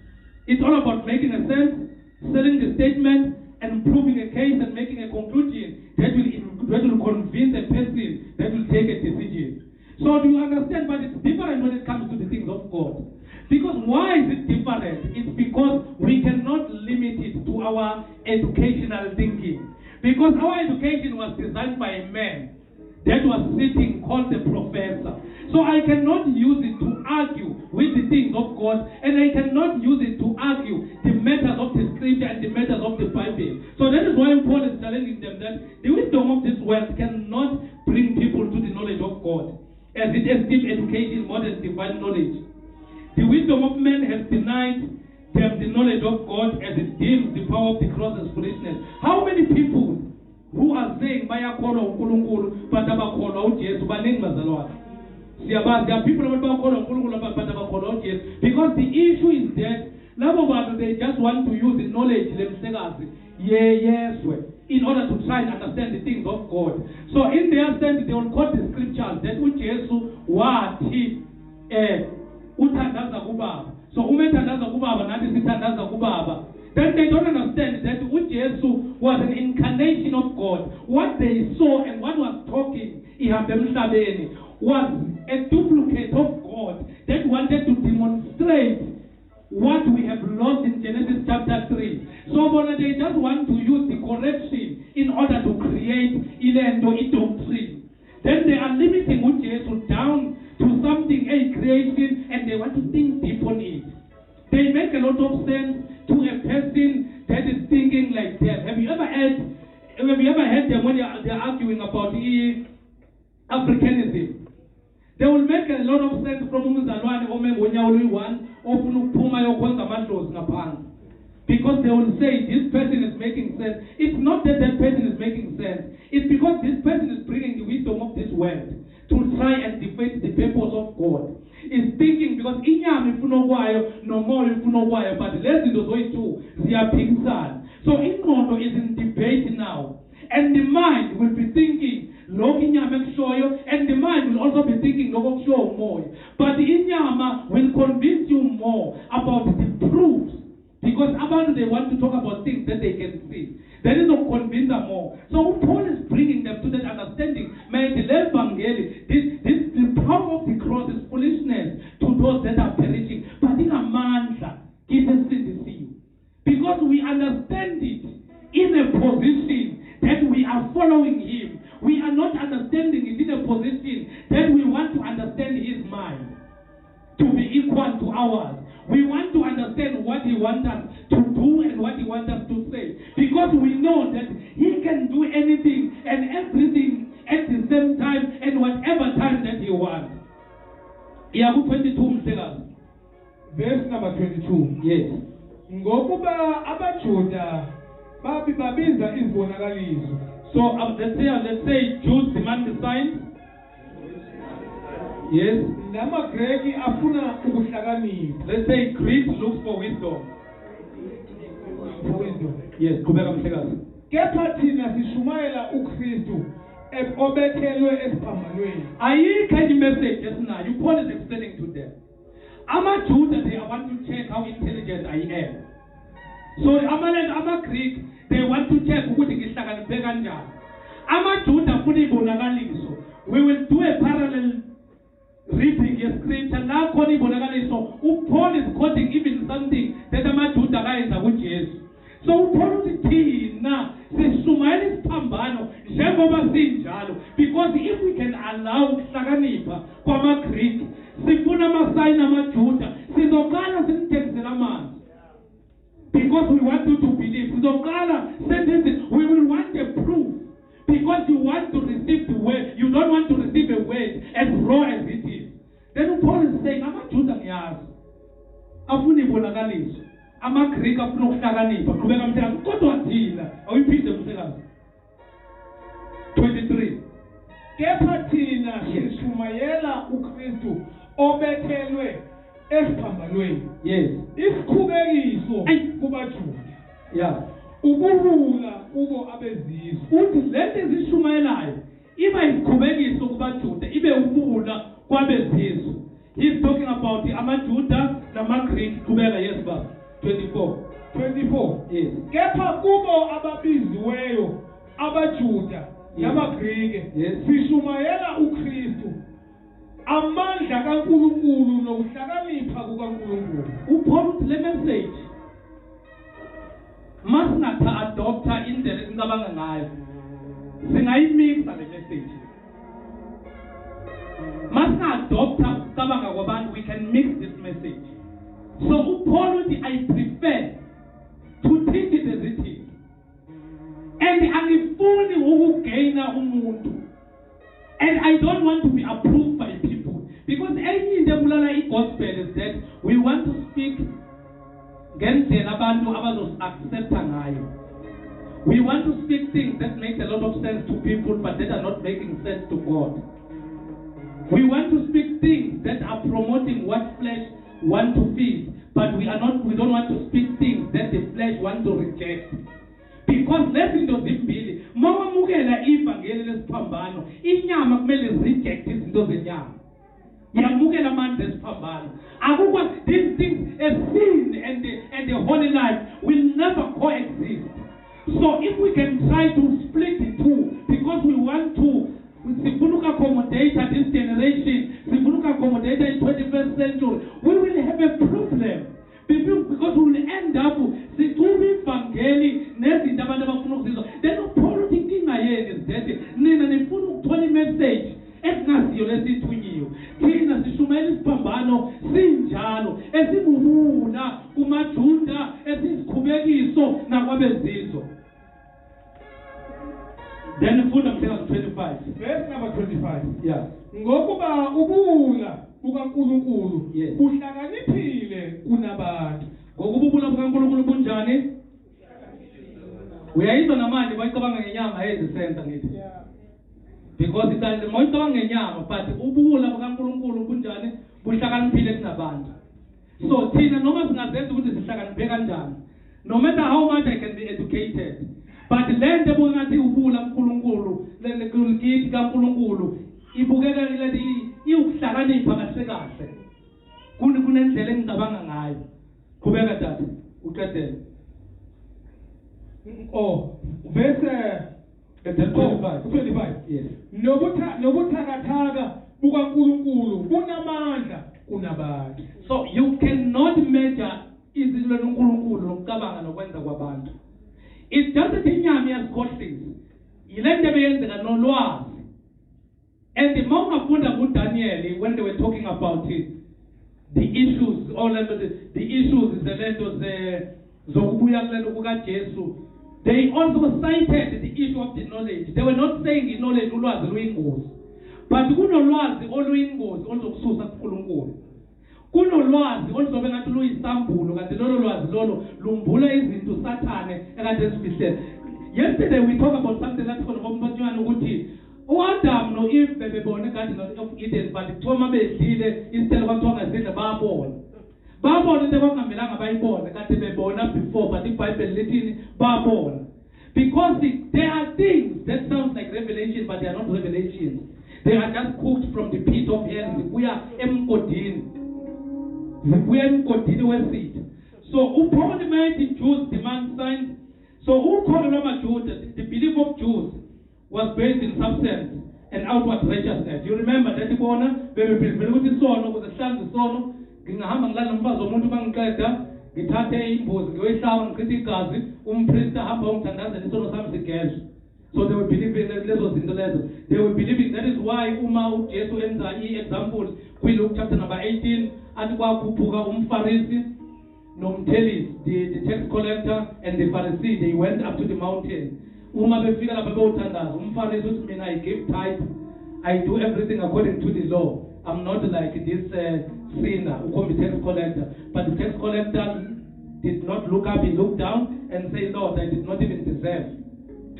It's all about making a sense, selling the statement, and proving a case and making a conclusion that will convince a person that will take a decision. So do you understand? But it's different when it comes to the things of God. Because why is it different? It's because we cannot limit it to our educational thinking. Because our education was designed by a man that was sitting called the professor. So I cannot use it to argue with the things of God, and I cannot use it to argue the matters of the scripture and the matters of the Bible. So that is why Paul is challenging them that the wisdom of this world cannot bring people to the knowledge of God, as it esteems education more than divine knowledge. The wisdom of men has denied them the knowledge of God, as it deems the power of the cross as foolishness. How many people who are saying bayakholwa uNkulunkulu but abakholwa uJesu baningi bazalwane? There are people who bakholwa uNkulunkulu but abakholwa uJesu, because the issue is that labo bantu they just want to use the knowledge lemsekazi yeswe in order to try and understand the things of God. So in their sense they will quote the scriptures that uJesu wathi uthandaza kubaba. So umethandaza kubaba nathi sithandaza kubaba. Then they don't understand that uJesu was an incarnation of God. What they saw and what was talking was a duplicate of God that wanted to demonstrate what we have lost in Genesis chapter 3. So they just want to use the correction in order to create a doctrine. Then they are limiting uJesu down to something, a creation, and they want to think deep on it. They make a lot of sense to a person that is thinking like them. Have you ever heard them when they're arguing about Africanism? They will make a lot of sense from because they will say this person is making sense. It's not that that person is making sense. It's because this person is bringing the wisdom of this world to try and defeat the purpose of God. Is thinking because inyama ifuna kwayo nomoya ifuna kwayo, but lezi zinto zoyi-two ziyaphikisana. So ingqondo is in debate now, and the mind will be thinking lokhu inyama ekushoyo, and the mind will also be thinking lokhu okushoyo umoya. But the inyama will convince you more about the proofs, because abantu they want to talk about things that they can see. That is not convince them more. So Paul is bringing them to that understanding. The power of the cross is foolishness to those that are perishing. But in a mantra, because we understand it in a position that we are following him. We are not understanding it in a position that we want to understand his mind to be equal to ours. We want to understand what he wants us to do and what he wants us to say. Because we know that he can do anything and everything at the same time and whatever time that he wants. Iyaku 22 mhlekazi. Verse number 22. Yes. Ngokuba abaJuda babiza izibonakaliso. So let's say Jews demand the signs. Yes. Namagreki afuna ukuhlakanipha. Let's say Greece looks for wisdom. Yes, kubeka mhlekazi. Kepha thina sishumayela uKristu obethelwe esiphambanweni. Ayikho enye message esinayo. Paul is explaining to them. AmaJuda they want to check how intelligent I am. So ama-Greek they want to check ukuthi ngihlakaniphe kanjani. AmaJuda afuna ibonakaliso. We will do a parallel reading nge-scripture la khona ibonakaliso uPaul is quoting even something that amaJuda kayenza kuJesu. So uPaul uthi thina sishumayela isiphambano njengoba sinjalo, because if we can allow ukuhlakanipha kwamaGreek sifuna amasayini amaJuda sizoqala simthengisela amanzi. Because we want you to believe. We will want a proof. Because you want to receive the word. You don't want to receive a word as raw as it is. Then Paul is saying, amaJuda ngiyazi afuna ibonakaliso, amaGreek afuna ukuhlakanipha. Qhubeka mthekazi, kodwa thina awuyiphinde mthekazi. 23. Kepha thina sishumayela uKristu obethelwe esiphambanweni. Yes. Isikhubekiso kubaJuda. Yeah. Ubuhula kubo abezizwe. Uthi lento ezishumayelayo iba isikhubekiso kubaJuda, ibe ubuhula kwabezizwe. He's talking about amaJuda namaGreek. Qhubeka, yes baba. 24. Yes. Kepha kubo ababiziweyo abaJuda namaGrike sishumayela uKristu, amandla kaNkulunkulu nokuhlakanipha kukaNkulunkulu. uPaul le message masingatha adopter indlela esicabanga ngayo, singayimixa le message. Masinga-adopter ukucabanga kwabantu, we can mix this message. So uPaul uthi I prefer to teach it as it is, and angifuni ukugaina umuntu, and I don't want to be approved by people, because enye into ebulala igospel is that we want to speak ngendlela abantu abazosi-accepta ngayo. We want to speak things that make a lot of sense to people but that are not making sense to God. We want to speak things that are promoting what flesh want to feel, but we don't want to speak things that the flesh want to reject. Because lezinto zimbili, mawamukela ivangeli lesiphambano, inyama kumele reject izinto zenyama. Yamukela amandla esiphambano. Akukho these things, a sin and the holy life will never coexist. So if we can try to split the two, because we want to accommodate this generation, accommodate in 21st century, we will have a problem. Because we will end up situbi evangeli nezinto abantu abafuna ukuzizwa. Then uPaul thinking ayeni is that nina nifuna ukuthola imessage esingaziyo lesithunyiwe. Thina sishumayela isiphambano sinjalo esibubuna kumaJuda, esisikhubekiso nakwabezizwe. Then funda mthekazi 25. Verse number 25. Yeah. Ngokuba ubuhula bukaNkulunkulu Yes. buhlakaniphile kunabantu. Ngokuba ubuhula bukaNkulunkulu bunjani? Uyayizwa namanje bayicabanga ngenyama ezisenza ngithi. Yeah. Because it's moyicabanga ngenyama, but ubuhula bukaNkulunkulu bunjani? Buhlakaniphile kunabantu. So thina noma singazenza ukuthi sihlakaniphe kanjani, no matter how much I can be educated, but lento ebongathi ubuhula uNkulunkulu lekithi kaNkulunkulu ibukeka lethi iukuhlakanipha kahle kahle. Kunendlela engicabanga ngayo. Qhubeka tata, uqedele. Verse 25. Yes. Nobuthakathaka bukaNkulunkulu bunamandla kunabantu. So you cannot measure izinto loNkulunkulu lokucabanga nokwenza kwabantu. It's just that inyama yasikhohlisa. Yilento ebeyenzeka nolwazi. And the mawungafunda kuDaniel when they were talking about it, the issues, the issues zelento zokubuya kulento kukaJesu, they also cited the issue of the knowledge. They were not saying the knowledge ulwazi luyingozi, but kunolwazi oluyingozi oluzokususa kuNkulunkulu. Kunolwazi oluzobe ngathi luyisambulo, kanti lolo lwazi lolo lumbula izinto sathane ekade esifihlele. Yesterday we talked about something that's called ngombanyana ukuthi uAdam no Eve bebebona eGarden of Eden, but thoma bedlile isithelo kwathiwa ngazidla babona. Babona into abangamelanga bayibone kanti bebona before, but iBhayibheli lithini babona. Because there are things that sound like revelation but they are not revelations. They are just cooked from the pit of hell. Zibuya emgodini. Zibuya emgodini weseed. So uPaul made the Jews demand signs. So who called the belief of Jews was based in substance and outward righteousness. You remember that bona bebebhilivela ukuthi isono ukuze sihlanze isono ngingahamba ngilala nomfazi womuntu bangiqeda ngithathe imbuzi ngiyoyihlaba ngichithe igazi umpriest ahamba ongithandazela isono sami sigezwe. So they were believing that lezo zinto lezo. They were believing that is why uma uJesu enza i-example kwi-Luke chapter number 18 athi kwakhuphuka umfarisi nomthelisi, the tax collector and the Pharisee, they went up to the mountain. Uma befika lapha bewuthandaza umfarisi uthi mina I give tithe, I do everything according to the law. I'm not like this sinner who called me tax collector. But the tax collector did not look up, he looked down and said, Lord, I did not even deserve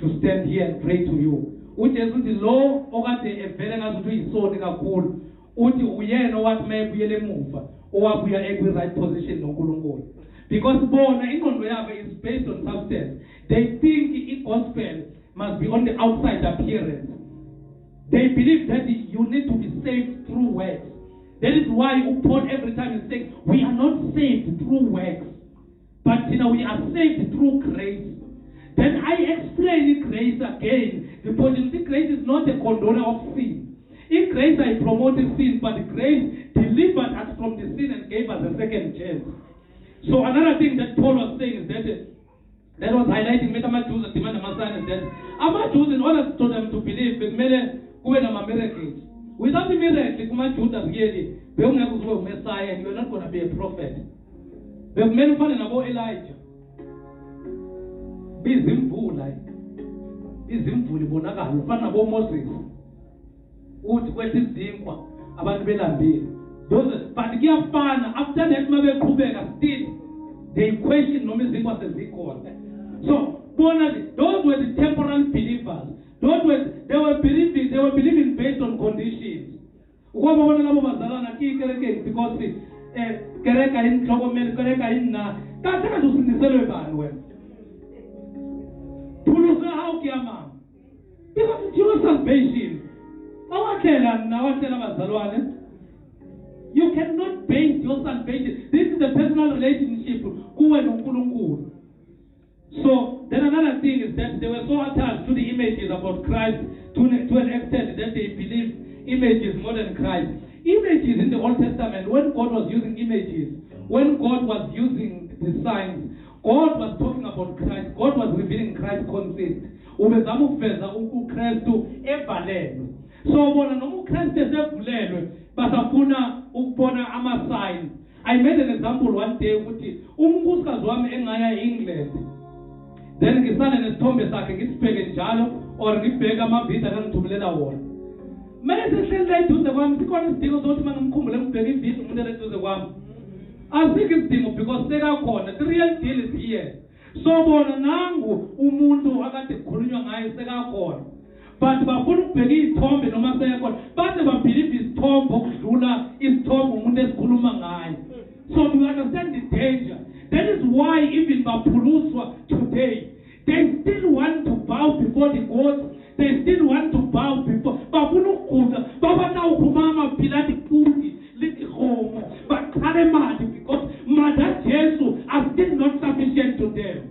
to stand here and pray to you. uJesu uthi lo okade evele ngazuthi uyisoni kakhulu uthi uyena owathi mayebuyele emuva owabuya ekwi-right position noNkulunkulu, because bona ingqondo yabo is based on substance. They think i-gospel must be on the outside appearance. They believe that you need to be saved through works. That is why Paul every time is saying we are not saved through works, but we are saved through grace. Then I explain grace again. The positive grace is not a condoner of sin. In grace I promoted sin, but grace delivered us from the sin and gave us a second chance. So another thing that Paul was saying is that was highlighting Jews and demand is that our Jews, in order for them to believe, miracles. Without the miracle, Judas really, they will never be a Messiah, and you are not going to be a prophet. The men falling about Elijah. Izimvuli bonakala ufana nabo Moses uthi kwesizinkwa abantu belambile those but kuyafana after that mabeqhubeka still they question noma izinkwa sezikhona. So bona those were the temporal believers. They were believing based on conditions. Ukubona bona labo bazalana kikerekeni because kereka inhlokomeli kereka inna kahle kazusindiselwe bani wena because it's your salvation. You cannot base your salvation. This is a personal relationship. So then another thing is that they were so attached to the images about Christ to an extent that they believe images more than Christ. Images in the Old Testament, when God was using images, when God was using the signs, God was talking about Christ. God was revealing Christ's concept. Ubezama ukuveza uKristu evalelwe. So bona noma uKristu esevulelwe basafuna ukubona ama-sign. I made an example one day ukuthi umkhosikazi wami engaya eEngland, then ngisale nesithombe sakhe ngisibheke njalo or ngibheke amavidiyo akangithumelela wona. Manje sehleli la eduze kwami sikhona isidingo sokuthi mangimkhumbule ngibheke ividiyo umuntu eduze kwami. Asikho isidingo because sekakhona. The real deal is here. So bona nangu umuntu akade kukhulunywa ngaye sekakhona. But bafuna ukubheka izithombe noma seyakhona. Bathi babhilive izithombe okudlula izithombe umuntu esikhuluma ngaye. So you understand the danger. That is why even Bapuluswa today, they still want to bow before the gods. They still want to bow before bafuna ukukhutha babana ukhumama Pilate futhi lithi homo baqale mali because Mother Jesu are still not sufficient to them.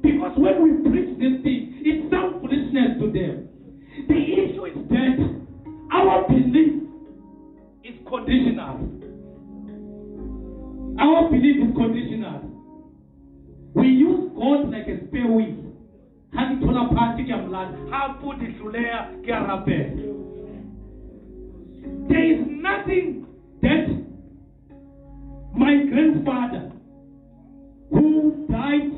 Because when we preach this thing, it sounds foolishness to them. The issue is that our belief is conditional. Our belief is conditional. We use God like a spare wheel. There is nothing that my grandfather who died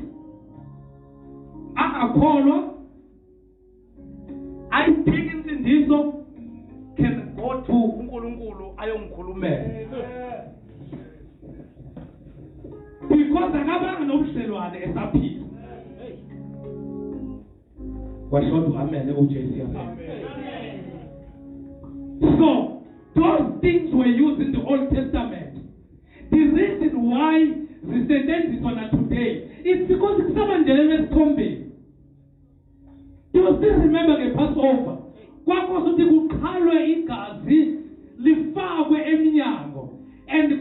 akakholwa ayithini insindiso can go to uNkulunkulu ayongikhulumela because akabanga nobudlelwane esaphila. Washo amen uJesu amen. So those things were used in the Old Testament. The reason why the sentence is on today is because someone delivered something. You will still remember the Passover. Kwakusuthi kuqhalwe igazi lifakwe eminyango and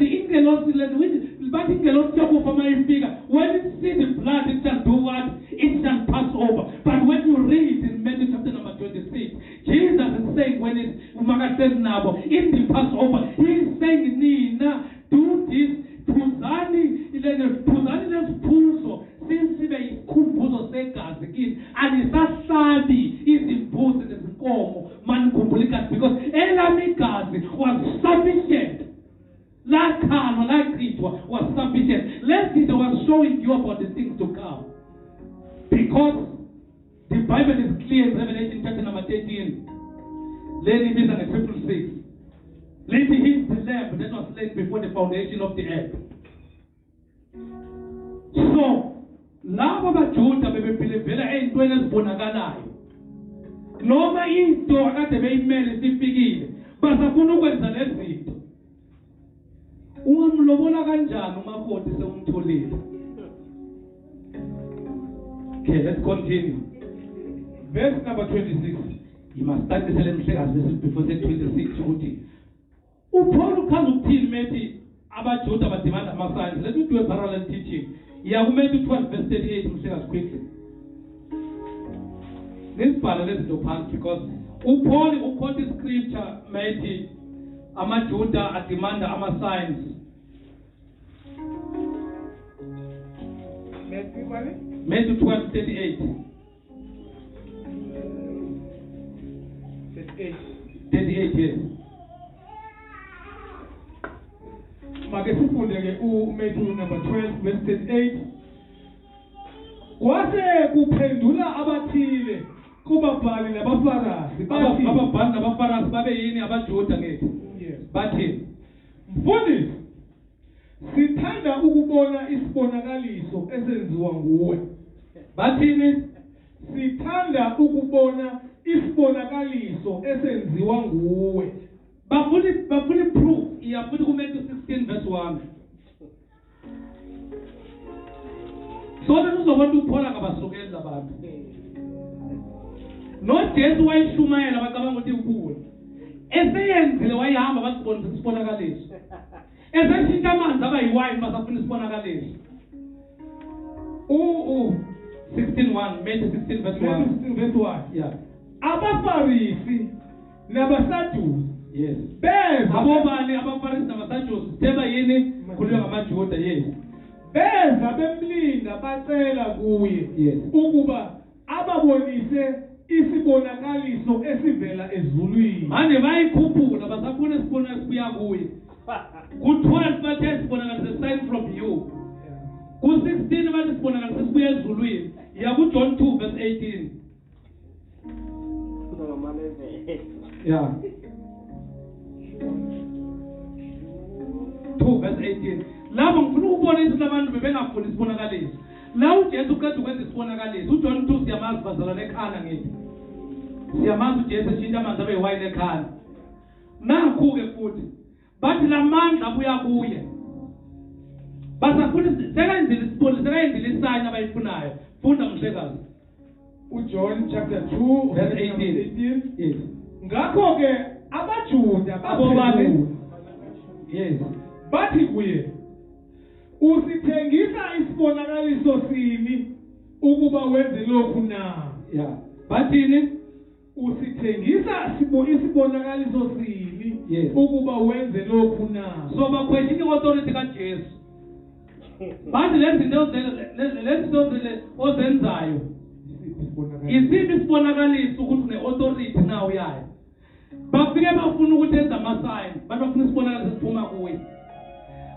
ingelosi lethi bathi ingelosi yokufa mayifika when it sees the blood it shall do what? It shall pass over. But when you read in Matthew chapter number 26, Jesus is saying when umakahlezi nabo in the Passover. He is saying, Nina, do this, phuzani lesiphuzo, sisibe isikhumbuzo segazi kini, anisahlabi izimbuzi nezinkomo manikhumbulika, because elami igazi was sufficient. Like Khan, like it was sufficient. It was showing you about the things to come. Because the Bible is clear in Revelation chapter number 13. Lady is on 666. Lady is the lamb that was slain before the foundation of the earth. So, laba baJuda bebebhilivela ey'ntweni ezibonakalayo. Noma into akade beyimele sifikile, basafuna ukwenza lezinto. Ungamlobola kanjani umakoti sewumtholile? Okay, let's continue. Verse number 26. You must start this before 26 ukuthi uPaul ukhanga ukuthini methi abaJuda badimanda ama-signs. Let me do a parallel teaching. Matthew 12 verse 38 mhlekazi quickly. Nisibhale lezi zinto phansi because uPaul uquote scripture methi amaJuda adimanda ama-signs. Matthew 12 38. 38, yes. Make sifunde ke uMatthew number 12 verse 38. Kwase kuphendula abathile kubabhali nabafarisi bathi ababhali nabafarisi babe yini abaJuda ngethi? Yes. Bathi mfundisi, sithanda ukubona isibonakaliso esenziwa nguwe. Bathini? Sithanda ukubona isibonakaliso esenziwa nguwe. Bafuna proof. Iyafuna kuMatthew 16 verse 1. So uzobona uPaul akabasukeli labantu. NoJesu wayishumayela bacabanga ukuthi ukhulu. Eseyenzile wayihamba basibonisa isibonakaliso. Eseshintsha amanzi aba yiwine basafuna isibonakaliso. 16:1, Matthew 16 verse 1. Matthew 16 verse 1. Yeah. Abafarisi nabaSadusi. Yes. Beza abobani abafarisi nabaSadusi sitheba yini khulunywa ngamaJuda. Yes. Beza bemlinda bacela kuye Yes. ukuba ababonise isibonakaliso esivela ezulwini. Manje bayikhuphula basafuna isibonakaliso sibuya kuye. Ku-12 bathe sibonakaliso sign from you. Ku-16 bathi sibonakaliso sibuya ezulwini. Ya ku-John 2 verse 18. Yeah. 2 verse 18. Labo ngifuna ukubonisa abantu bebengafuni isibonakaliso. La uJesu uqeda ukwenza isibonakaliso. uJohn 2 siyamazi bazalwane ekhana ngithi. Siyamazi uJesu eshintsha amanzi abe yiwayini ekhana. Nakhu-ke futhi bathi lamandla abuya kuye. Basafuna sekayenzile isayini abayifunayo. Funda mhlekazi. uJohn chapter 2 verse 18. Yes. Ngakho ke abaJuda abobani? Yes. Bathi kuye, usithengisa isibonakaliso sini ukuba wenze lokhu na? Yeah. Bathini? Usithengisa isibonakaliso sini Yes. ukuba wenze lokhu na? So bakweshini authority kaJesu. Bathi lezinto ozenzayo. Isiphi isibonakaliso ukuthi une-authority na uyayo? Bafike bafuna ukuthi enza ama-sign, bathi bafuna isibonakaliso siphuma kuye.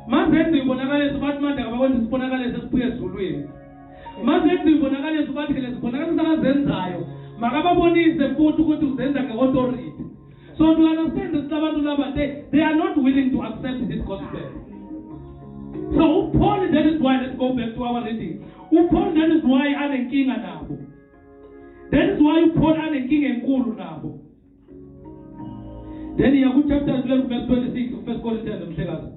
Mazenza ibonakaliso bathi manje akabakwenza isibonakaliso esibuya ezulwini. Mazenza ibonakaliso bathi ke lesibonakaliso akazenzayo makababonise futhi ukuthi uzenza nge-authority. So to understand that abantu laba they are not willing to accept this gospel. So Paul, that is why, let's go back to our reading. Paul, that is why anenkinga nabo. That is why Paul anenkinga enkulu nabo. Then you go chapter 12 verse 26 of 1 Corinthians mhlekazi.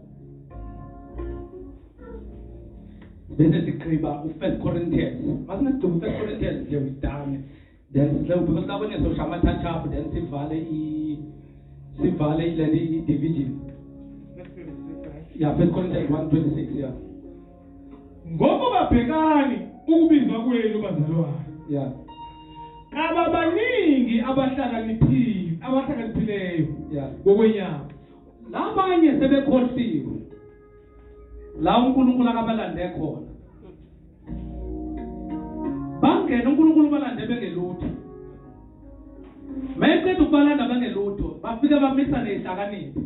Bese sikriba u1 Corinthians. Masinathi u1 Corinthians nje udame. Then slow because la bone so shama touch up then sivale ile division. Yeah, 1 Corinthians 1:26, yeah. Ngoba babhekani ukubizwa kwenu bazalwane. Yeah. Ababaningi abahlakaniphile abahlakaniphileyo Yeah. ngokwenyama. Labanye sebekhohliwe. La uNkulunkulu akabalande khona. Bangena uNkulunkulu balande bengelutho. Mayecela ukubalanda bangelutho, bafike bamisa nezihlakaniphi.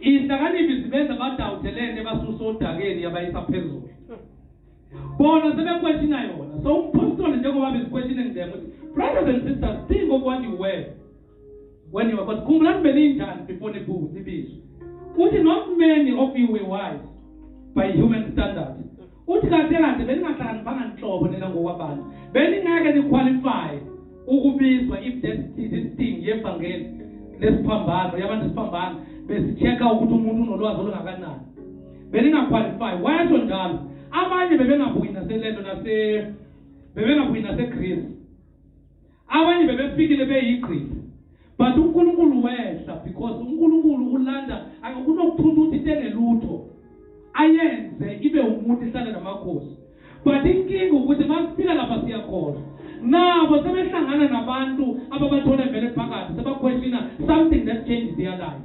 Izihlakaniphi zibenza badawuthelene basusa odakeni yabayisa phezulu. Bona sebekweshina yona. So umpostoli njengoba bezikwetioning them, brothers and sisters, think of what you were when you were, because khumbulani beninjani before nibizwe. Uthi not many of you were wise by human standards. Uthi kade beningahlakaniphanga nhlobo nina ngokwabantu. Beningeke niqualify ukubizwa if this thing yevangeli lesiphambano yabantu siphambano besichecka ukuthi umuntu unolwazi olungakanani. Beningaqualify. Wayasho njalo. Abanye bebengabuyi naselento bebengabuyi naseGreece. Abanye bebefikile beyiGreece. But uNkulunkulu wehla because uNkulunkulu ulanda akunokuthunta ukuthi tengelutho ayenze ibe umuntu ihlale namakhosi. But inkinga ukuthi masifika lapha siyakhola nabo sebehlangana nabantu ababathola vele phakathi sebaquestiona something that changed their life.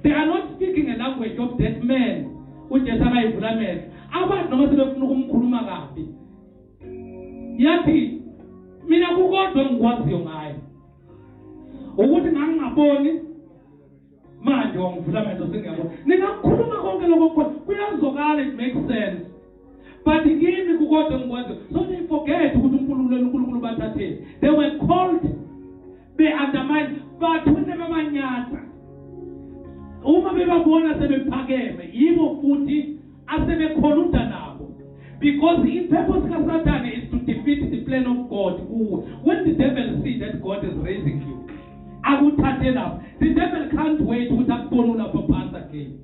They are not speaking a language of that man uJesu akayivula amehlo. Abantu noma sebefuna ukumkhuluma kabi yathi mina kukodwa engikwaziyo ngayo ukuthi ngangingaboni manje wangivula amehlo sengiyabona. Ningakhuluma konke lokho kuyazokala, it makes sense. But kimi kukodwa engikwaziyo. So they forget ukuthi uNkulunkulu bathathele. They were called, they undermined, but kunebamanyatha. Uma bebabona sebephakeme yibo futhi asebekholuda nabo. Because the purpose of Satan is to defeat the plan of God. When the devil sees that God is raising you, I will touch it up. The devil can't wait to that formula for pants again.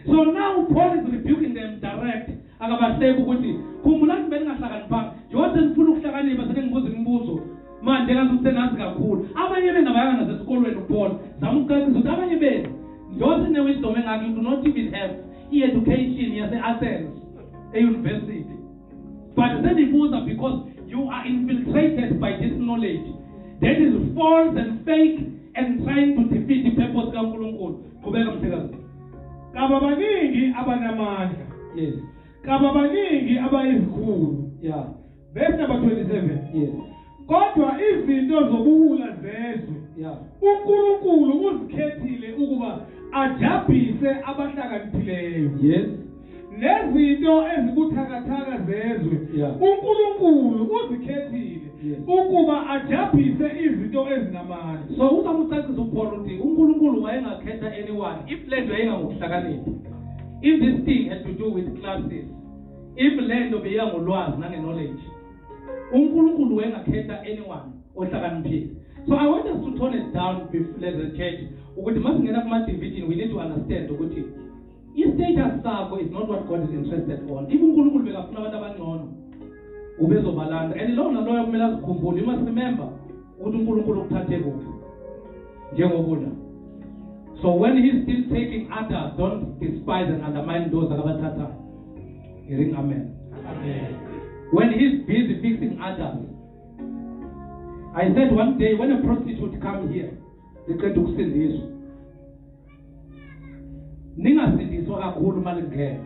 So now Paul is rebuking them direct. Akabahleba ukuthi khumbulani beningahlakaniphanga. Njengoba nifuna ukuhlakanipha sengibuza imibuzo. Manje ngazusenazi kakhulu. Abanye benu abayanga nasesikolweni uPaul. Zama ukucacisa ukuthi abanye benu njengoba sine-wisdom engaka, you do not even have i-education yase-Athens e-university. But senibuza because you are infiltrated by this knowledge that is false and fake and trying to defeat the purpose kaNkulunkulu. Qhubeka mhlekazi. Kaba baningi abanamandla. Yes. Kaba baningi abayizikhulu. Yeah. Verse number 27. Yes. Kodwa izinto zobuhula zezwe. Yeah. uNkulunkulu uzikhethile ukuba ajabhise abahlakaniphileyo. Yes. Lezinto ezibuthakathaka zezwe. Yeah. uNkulunkulu uzikhethile Yes. ukuba ajabhise izinto ezinamandla. So uzamucacisa uPaul ukuthi uNkulunkulu wayengakhetha anyone if lento yayingokuhlakanipha. If this thing had to do with classes, if lento beyangolwazi nange-knowledge, uNkulunkulu wayengakhetha anyone ohlakaniphile. So I want us to tone it down as a church. Ukuthi masingena kuma-division, we need to understand ukuthi i-status sakho is not what God is interested on. If uNkulunkulu bekafuna abantu abangcono, ubezobalanda. And lowo naloyo kumele azikhumbule. You must remember ukuthi uNkulunkulu ukuthathe kuphi njengobula. So when he's still taking others, don't despise and undermine those akabathathayo. Hearing amen. Amen. When he's busy fixing others. I said one day when a prostitute come here, liqeda ukusindiswa. Ningasindiswa kakhulu malingena.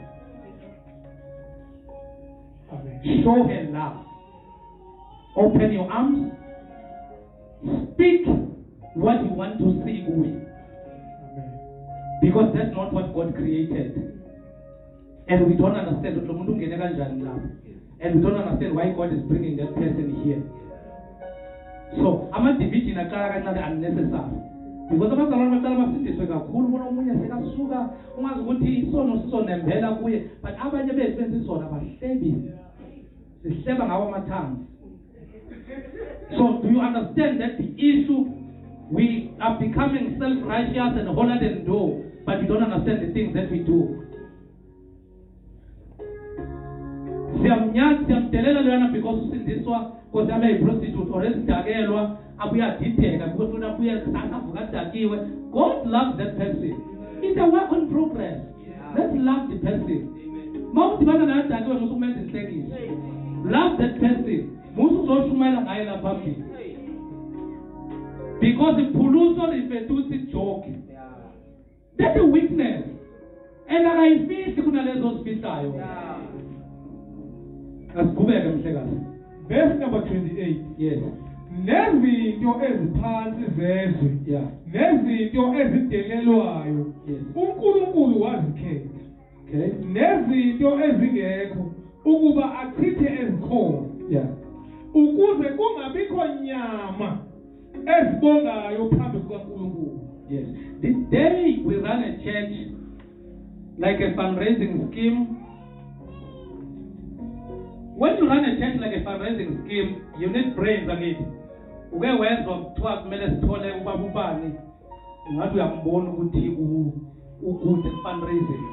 Amen. Show her love. Open your arms. Speak what you want to see with. Amen. Because that's not what God created. And we don't understand what umuntu ungene kanjani lapho. And we don't understand why God is bringing that person here. So, ama-division aqala kancane unnecessary. Because abazalwane baqala basindiswe kakhulu bona omunye sekasuka ungazi ukuthi isono sizonembela kuye, but abanye bethu benza isona bahlebi. Sihleba ngawo amathangi. So, do you understand that the issue, we are becoming self-righteous and holier than thou, but we don't understand the things that we do. Siyamdelela lona because usindiswa because abe yiprostitute or esidakelwa abuya adideka because wona abuya avuka adakiwe. God loves that person. It's a work in progress. Let's love the person. Mawudibana naye adakiwe musukumenza inhlekisa. Love that person. Musuzoshumayela ngaye la phambili. Because the puluso refers joke. That's a weakness. And akayifihli kunalezo osifihlayo. Asiqhubeke mhlekazi. Verse number 28. Yes. Nezinto eziphansi zezwe. Yeah. Nezinto ezidelelwayo. Yes. uNkulunkulu wazikhetha. Okay. Nezinto ezingekho ukuba achithe ezikhona. Yeah. Ukuze kungabikho nyama ezibongayo phambi kukaNkulunkulu. Yes. The day we run a church like a fundraising scheme, when you run a church like a fundraising scheme, you need brains again. Uke wezwa kuthiwa kumele sithole ubaba ubani, ngathi uyambona ukuthi ukude fundraising.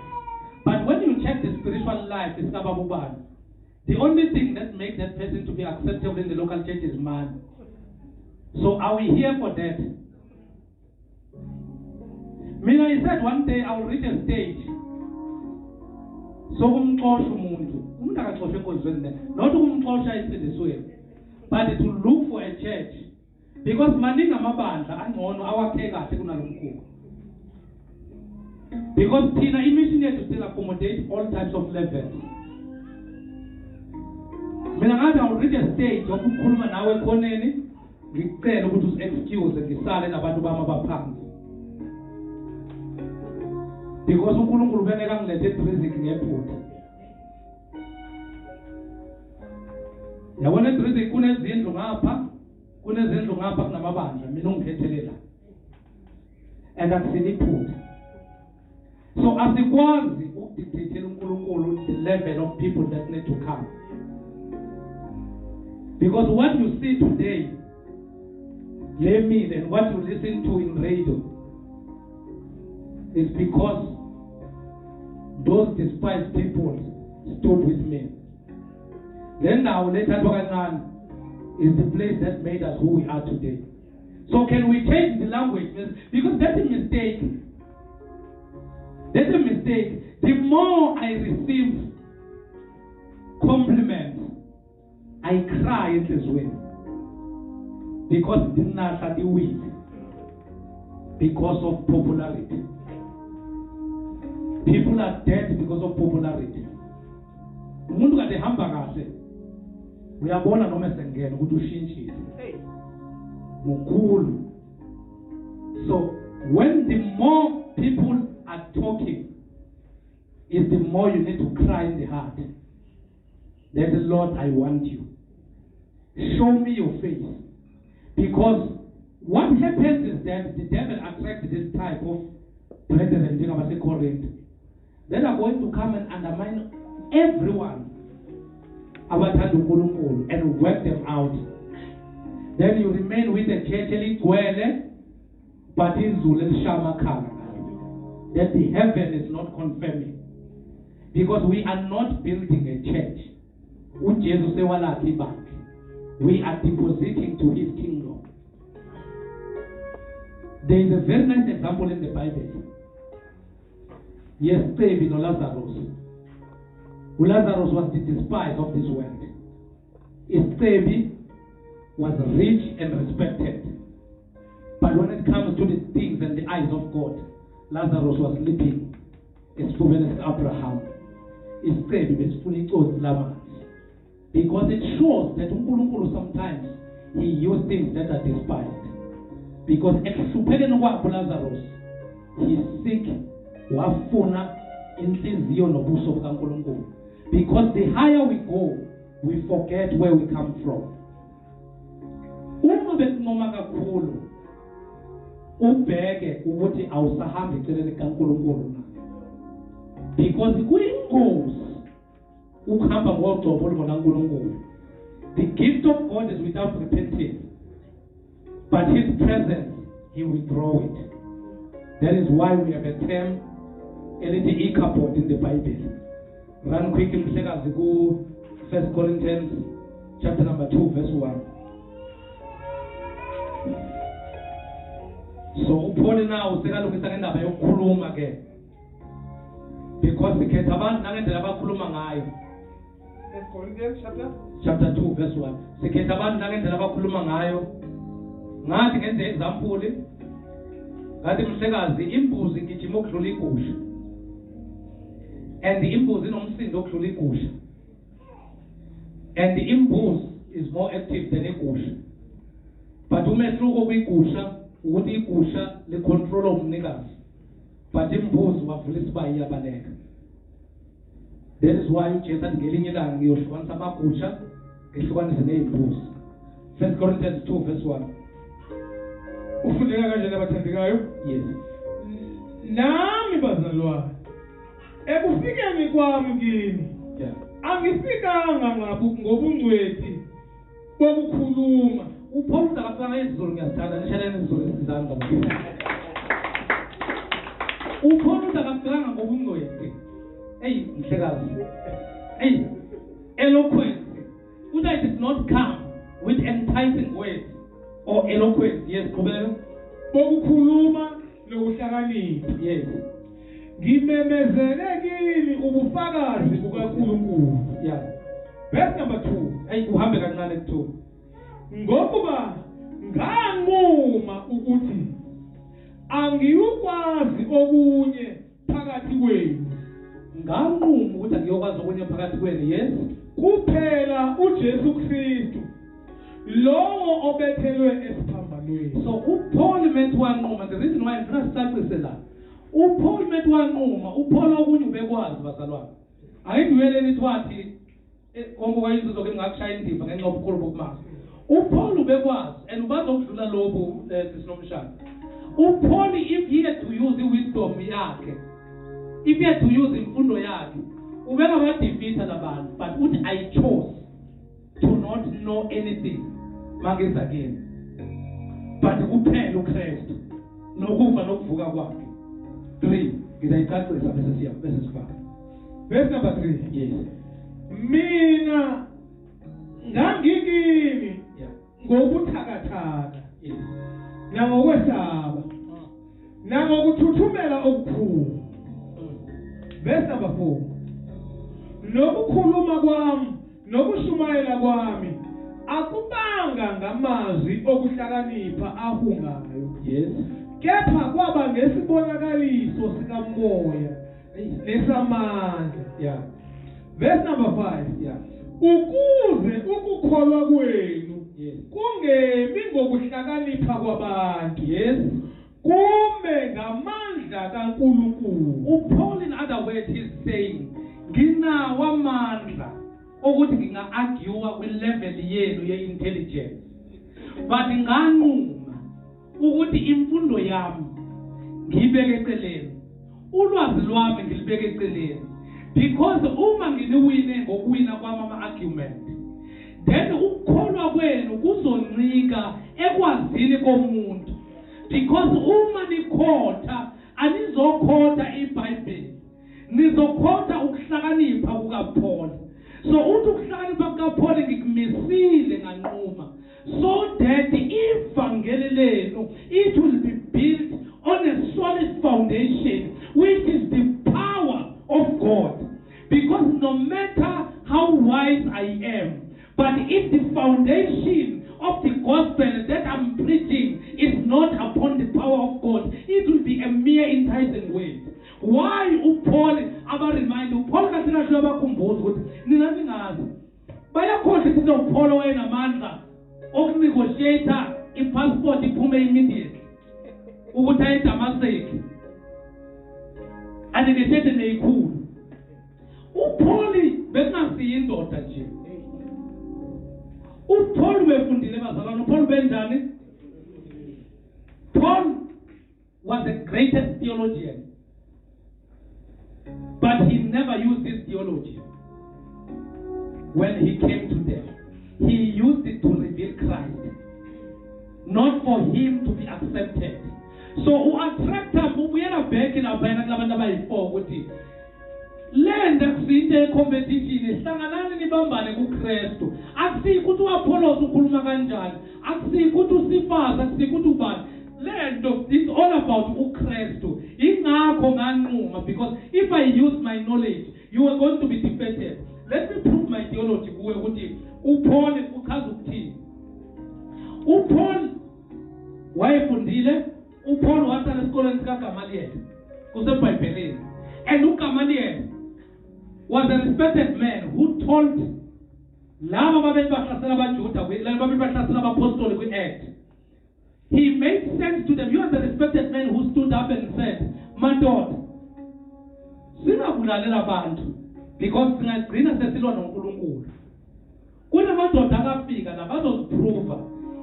But when you check the spiritual life, it's kababa ubani. The only thing that makes that person to be acceptable in the local church is man. So are we here for that? Mina, I said one day I will reach a stage. So umxosha umuntu akaxosha enkonzweni, not ukumxosha esindisweni, but to look for a church, because maningi amabandla angcono awakhe kahle kunalomkhulu. Because thina imission yethu still accommodate all types of levels. Mina ngathi I will reach a stage yokukhuluma nawe ekhoneni, ngicela ukuthi usi-excuse ngisale nabantu bami abaphansi. Because uNkulunkulu bengeke angilethe eDrizzy ngephutha. Yabona eDrizzy kunezindlu ngapha kunamabandla, mina ungikhethelela. And akusiliphutha. So asikwazi ukudictate uNkulunkulu the level of people that need to come. Because what you see today, and what you listen to in radio, is because those despised people stood with me. Then now, later on, is the place that made us who we are today. So can we change the language? Because that's a mistake. That's a mistake. The more I receive compliments, I cry in this way. Because because of popularity. People are dead because of popularity. Umuntu kade hamba kahle. Uyabona noma esengena ukuthi ushintshile. Mukhulu. So when the more people are talking, is the more you need to cry in the heart. That Lord, I want you. Show me your face. Because what happens is that the devil attracts this type of brethren, they are going to come and undermine everyone and work them out. Then you remain with the church but in that the heaven is not confirming. Because we are not building a church. We are depositing to his kingdom. There is a very nice example in the Bible. Yes, baby, no Lazarus. Lazarus was the despised of this world. His baby was rich and respected. But when it comes to the things and the eyes of God, Lazarus was sleeping. It's proven as Abraham. His baby was fully clothed lamb. Because it shows that sometimes he used things that are despised. Because Lazarus, he is sick. Because the higher we go, we forget where we come from. Because the gift of God is without repentance, but his presence, he withdraw it. That is why we have a term LTE in the Bible. Run quick in go 1 Corinthians chapter number 2 verse 1. So Paul now sekalungisa ngendaba yokukhuluma ke, because sikhetha abantu nangendlela abakhuluma ngayo. 1 Corinthians chapter 2 verse 1. Sikhetha abantu nangendlela abakhuluma ngayo. ngathi ngenze example ngathi mhlekazi imbuzi igijima ukudlula igusha and imbuzi inomsindo okudlula igusha and imbuzi is more active than igusha but umehluko kwigusha ukuthi igusha licontrol umnikazi but imbuzi wavula isibayi iyabaleka. That is why uJesu athi ngelinye ilanga ngiyohlukanisa amagusha ngihlukanise nezimbuzi. 1 Corinthians 2 verse 1. Ufundeka kanjani abathandekayo? Yes. Nami bazalwane ekufikeni kwami kini angifikanga ngobungcwethi bokukhuluma. UPaul akafanga izulu ngiyasithanda nishalene izulu sizandla. UPaul akafanga ngobungcwethi. Hey, mhlekazi. Hey, eloquence. Uthi did not come with enticing words or eloquence. Yes, qhubeka. Bokukhuluma nokuhlakanipha. Yes. Ngimemezele kini ubufakazi bukaNkulunkulu. Yeah. Verse number 2. Hey, uhambe kancane ku2. Ngokuba nganquma ukuthi angiyukwazi okunye phakathi kwenu. Nganquma ukuthi angiyokwazi okunye phakathi kwenu. Yes. Kuphela uJesu Kristu lowo obethelwe esiphambanweni. So uPaul meant wanquma. The reason why ngifuna sicacise la. uPaul meant wanquma. uPaul okunye ubekwazi bazalwane. Ayidwele nithi wathi konke kwayizizwe ngingakushaya indima ngenxa yobukhulu bokumasa. uPaul ubekwazi and ubazokudlula lobu sinomshana. uPaul if he had to use wisdom yakhe, if he had to use imfundo yakhe, ubengabadefeater labantu, but uthi I chose to not know anything mageza kini. But kuphela uKristu nokufa nokuvuka kwakhe. 3 ngizayicacisa bese sifaka. Verse number 3. Yes. Mina ngangikini ngokuthakathaka. Yes. Nangokwesaba. Nangokuthuthumela okukhulu. Verse number 4. Nokukhuluma kwami nokushumayela kwami akubanga ngamazwi okuhlakanipha ahungayo. Yes. Kepha kwaba ngesibonakaliso sikamoya nesamandla. Yeah. Verse number 5. Yeah. Ukuze ukukholwa kwenu Yes. kungemi ngokuhlakanipha kwabantu. Yes. Kume ngamandla kaNkulunkulu. uPaul in other words he's saying nginawo amandla ukuthi nginga-argue kwi-level yenu ye-intelligence, but nganquma ukuthi imfundo yami ngiyibeke eceleni, ulwazi lwami ngilibeke eceleni, because uma nginiwine ngokuwina kwami ama-argument, then ukukholwa kwenu kuzoncika ekwazini komuntu, because uma nikhotha anizokhotha iBhayibheli, nizokhotha ukuhlakanipha kukaPaul. So uthi ukuhlakanipha kukaPaul ngikumisile nganquma, so that ivangeli lenu it will be built on a solid foundation, which is the power of God. Because no matter how wise I am, but if the foundation of the gospel that I'm preaching is not upon the power of God, it will be a mere enticing word. Why uPaul aba-remind uPaul kathina hlo abakhumbuza ukuthi nina ningazi bayakhohlwa ukuthi uPaul wayenamandla okunegotiate ipassport iphume immediately ukuthi aye eDamascus anegotiate neyikhulu. uPaul bekungasiyi indoda nje. uPaul befundile bazalwane. uPaul benjani? Paul was the greatest theologian, but he never used this theology when he came to them. He used it to reveal Christ, not for him to be accepted. So u-attractor ubuyela back laphayana kulabantu abayi-4 ukuthi lenda kusinde competition ihlanganani nibambane kuKristu. Akusikho ukuthi uApollos ukhuluma kanjani, akusikho ukuthi uSiphas, akusikho ukuthi ubani. Lento it's all about uKristu. Ingakho nganquma, because if I use my knowledge you are going to be defeated. Let me prove my theology kuwe ukuthi uPaul uchaza ukuthini. uPaul wayefundile uPaul wasala esikoleni sikaGamaliel kuseBhayibhelini. And uGamaliel was a respected man who told laba babehlasela abaJuda laba babehlasela abapostoli kwi-Act. He made sense to them. You are the respected man who stood up and said, "Madoda, singabulalela abantu because singagcina sesilwa noNkulunkulu." Kunamadoda akafika la bazoziprova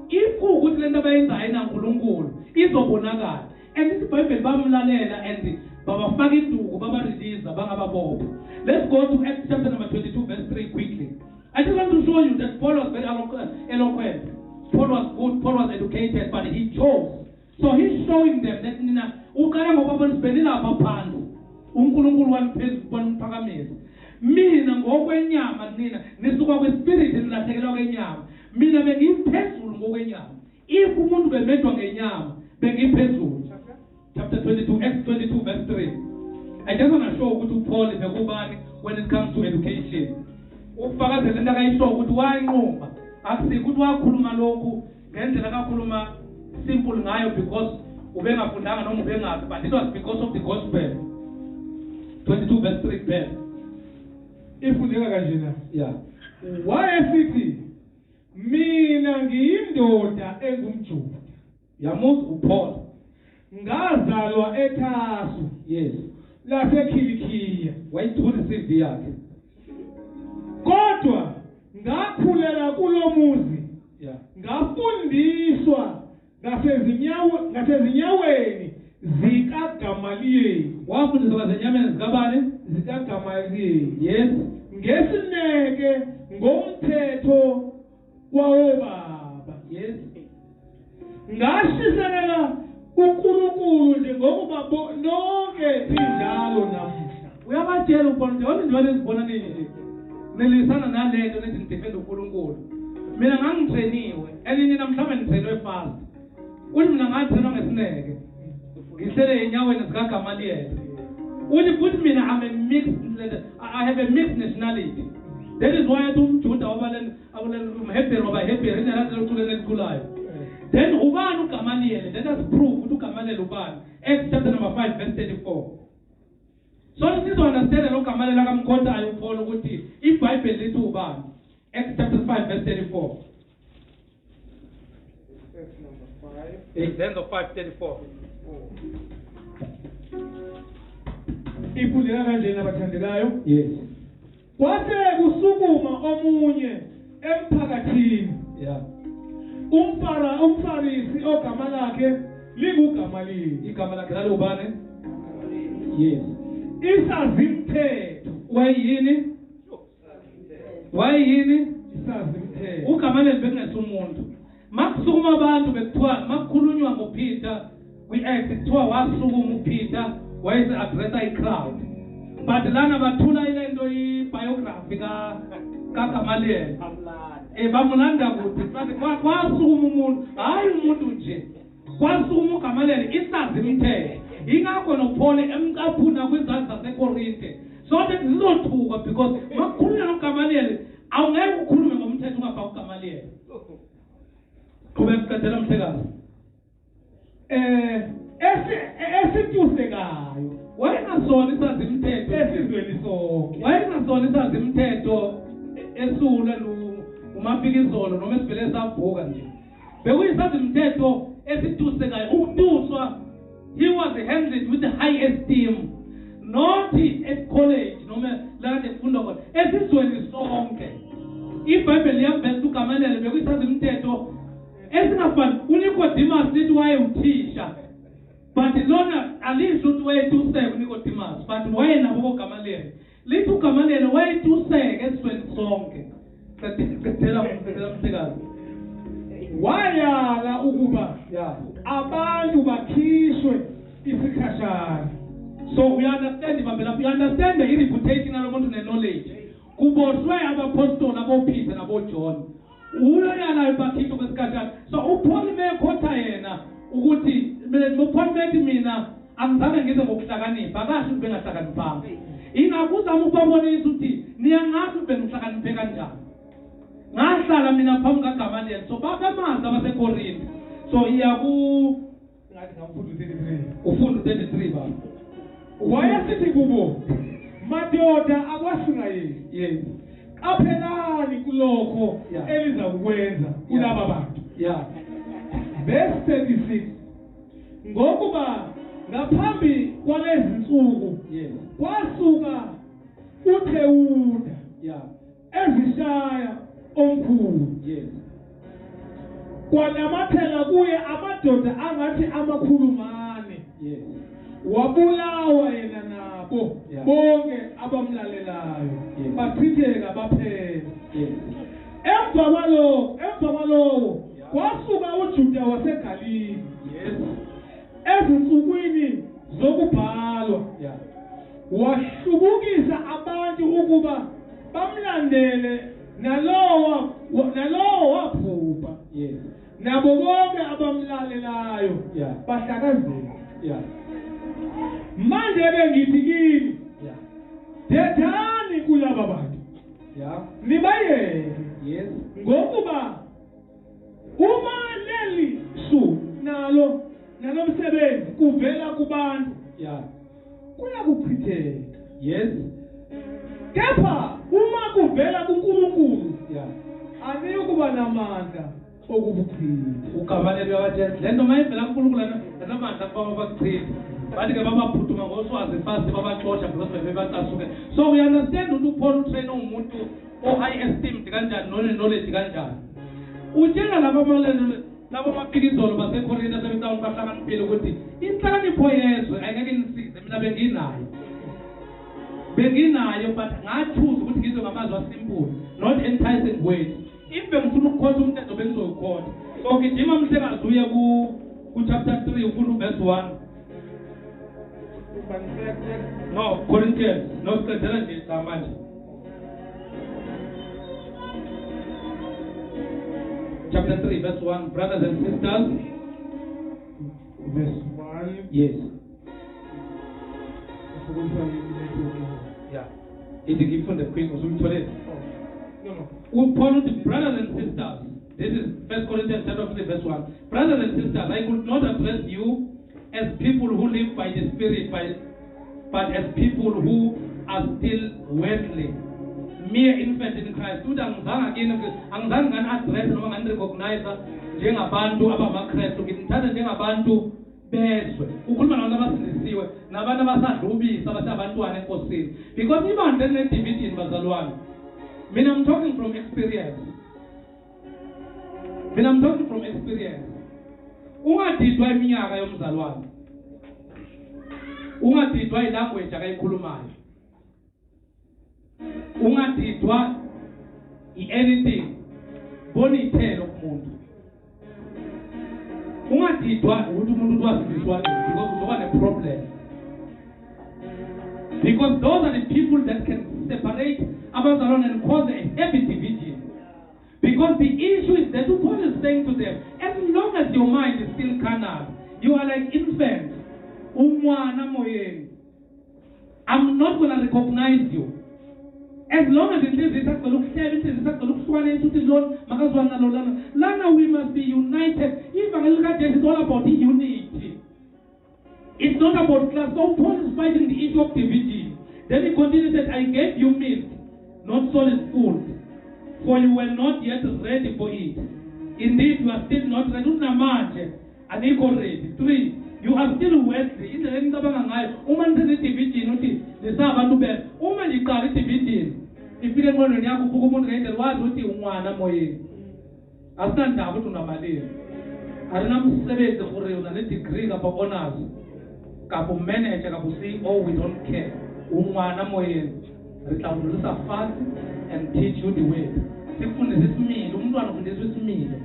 if ukuthi lento abayenzayo naNkulunkulu izobonakala. And isiBhayibheli bamlalela and babafaka induku baba-release bangababopha. Let's go to Acts chapter number 22 verse 3 quickly. I just want to show you that Paul was very eloquent. Paul was good, Paul was educated, but he chose. So he's showing them that nina ukaya ngoba nisibelila apha phansi uNkulunkulu waniphakamisa. Mina ngokwenyama nina nisuka kwespirit nilahlekelwa kwenyama. Mina bengiphezulu ngokwenyama. If umuntu bemedwa ngenyama bengiphezulu. Chapter 22, Acts 22 verse 3. I just want to show ukuthi uPaul bekubani when it comes to education. Ufakazela into akayisho ukuthi wayinquma. Akusikho ukuthi wakhuluma lokhu ngendlela kakhuluma simple ngayo because ubengafundanga noma ubengazi, but it was because of the gospel. 22 verse 3 verse. Ifundeka kanjena. Yeah. Wayesithi mina ngiyindoda engumJuda. Yamuz uPaul. Ngazalwa eThasu. Yes. LaseKilikiya. Wayithula iCV yakhe. Kodwa ngakhulela kulo muzi. Yeah. Ngafundiswa ngasezinyaweni zikaGamaliyeli. Wafundiswa ngasenyameni zikabani? ZikaGamaliyeli. Yes. Ngesineke ngomthetho wawobaba. Yes. Ngashisekela uNkulunkulu njengokuba nonke injalo namuhla. Uyabatshela uPaul nje wena ngizibona nini nilisana nalento lethi ngidefenda uNkulunkulu. Mina ngangitrainiwe elini namhlanje ngitrainwe fast. Uthi mina ngatrainwa ngesineke. Ngihlele enyaweni zikaGamaliel. Uthi futhi mina I have a mixed nationality. That is why umJuda umHebheru wabaHebheru inalazelo kuthulele elikhulayo. Then ubani uGamaliel? Let us prove ukuthi uGamaliel ubani. Acts chapter number 5 verse 34. So this one understand lo Gamaliel akamkhondayo uPaul ukuthi iBhayibheli lithi ubani. Acts chapter 5 verse 34. Verse number 5. Exodus 5:34. Ifundeka kanjena abathandekayo. Yes. Kwase kusukuma omunye emphakathini. Yeah. Umfarisi ogama lakhe linguGamaliyeli. Igama lakhe lalubani? Yes. Isazimthetho. Wayini? Isazimthetho. uGamaliel bekungesumuntu. Makusukuma abantu bekuthiwa makukhulunywa ngoPeter kwi-Acts kuthiwa wasukuma uPeter wayese addressa i-crowd. But lana bathula ilento i-biography kaGamaliel. Bamulanda kuthi kwasukuma umuntu, hayi umuntu nje. Kwasukuma uGamaliel isazimthetho. Ingakho noPaul emcaphuna kwizazi zaseKorinte. So that zizothuka because makukhulunywa noGamaliel awungeke ukhulume ngomthetho ungafaka uGamaliel. Kubekuqedela mhlekazi. Esithusekayo Wayengasona isazimthetho esizweni sonke. Wayengasona isazimthetho esula umafikizolo noma esivele savuka nje. Bekuyisazimthetho esithusekayo ukutuswa. He was handled with high esteem. Not at college noma la efunda khona. Esizweni sonke. iBhayibheli yavela uGamaliel bekuyisazimthetho esingafani. uNicodemus lithi wayewuthisha. But lona alisho ukuthi wayetuseka uNicodemus, but wayenabo uGamaliel. Lithi uGamaliel wayetuseka esizweni sonke. Qedela umsekazi. Wayala ukuba abantu bakhishwe isikhashana. So we understand Babela. We understand the reputation alomuntu knowledge. Kuboshwe abapostoli aboPeter naboJohn. Uyala bakhishwe kwesikhathana. So uPaul bekhotha yena ukuthi uPaul bethi mina angizange ngize ngokuhlakanipha, akasho ukuthi bengahlakaniphanga. Ingakuzama ukubabonisa ukuthi niyangazi bengihlakaniphe kanjani. Ngahlala mina phambi kaGamaliel. So babamazi abaseKorinte. So iyaku ngathi ngamfundo 33 ufundo 33 baba. wayesithi kubo madoda akwasingayeli Yes. aphelani kulokho Yeah. eliza kukwenza kulaba bantu. Yeah. Verse 36 ngokuba ngaphambi kwalezi nsuku Yes. kwasuka uThewuda Yeah. ezishaya omkhulu Yes. kwanamathela kuye amadoda angathi amakhulu mane Yes. wabulawa yena nabo Yeah. bonke abamlalelayo Yes. bachitheka baphela. Yes. Emva kwalowo Yeah. kwasuka uJuda waseGalili Yes. ezinsukwini zokubhalwa Yeah. wahlubukisa abantu ukuba bamlandele nalowo waphupha Yes. nabo bonke abamlalelayo Yeah. bahlakazeka. Yeah. Manje bengithi kini Yeah. thethani kulaba bantu Yeah. nibayeke Yes. ngokuba uma leli su nalomsebenzi kuvela kubantu Yeah. kuyakuchitheka, Yes. kepha uma kuvela kuNkulunkulu Yeah. aniyukuba namandla okubuchitha. Ukabalelwe wathi lento mayivela kuNkulunkulu anamandla kuba bakuchitha. Bathi ke babaphuthuma ngoswazi fast babaxosha because bebebacasuke. So we understand ukuthi uPaul utrain umuntu high esteemed kanjani knowledge kanjani. Utshela laba amalelo laba amaphikizolo baseKorinte sebetawuni bahlakaniphile ukuthi inhlakanipho yezwe ayingeke inisize mina benginayo but ngachoose ukuthi ngizwe ngamazwi asimple not enticing words. If bengifuna ukukhotha umthetho bengizokhotha. So gijima mhlekazi uye ku chapter 3 ufunda verse 1. No, Corinthians. No, Corinthians manje. Chapter 3 verse 1. Brothers and sisters. Verse 1. Yes. Yeah. It is given the quick usumthole. No. Paul to brothers and sisters. This is 1 Corinthians chapter 3 verse 1. Brothers and sisters, I could not address you as people who live by the Spirit, but as people who are still worldly, mere infants in Christ. Angizange ngani-address noma ngani-recognize njengabantu abamaKristu, ngithatha njengabantu bezwe. Ukhuluma nabantu abasindisiwe, nabantu abasadlubisa abasabantwana enkosini. Because ibandla line-division bazalwane. Mina I'm talking from experience. Ungadidwa iminyaka yomzalwane. Ungadidwa ilanguage akayikhulumayo. Ungadidwa anything. Bona ithelo kumuntu. Ungadidwa ukuthi umuntu wasindiswa because uzoba ne-problem. Because those are the people that can separate abazalwane and cause a heavy division. Because the issue is that Paul is saying to them, as long as your mind is still carnal, you are like infants. I'm not going to recognize you. As long as it is Lana, we must be united. It's all about the unity. It's not about class. So Paul is fighting the issue of division. Then he continues that I gave you milk, not solid food, for you were not yet ready for it. Indeed, you are still not ready. 3, you are still worthy. In the end of the division, the Sabbath bed. Woman, you call it division. If you don't want to know who was with you, one moye. I stand down to Namadi. I don't say the Korean degree of honors. Kapu manager, Kapu CEO, we don't care. Umwana moye. Retambusa fast and teach you the way. Sikufundisa isimilo, umntwana ufundiswa isimilo.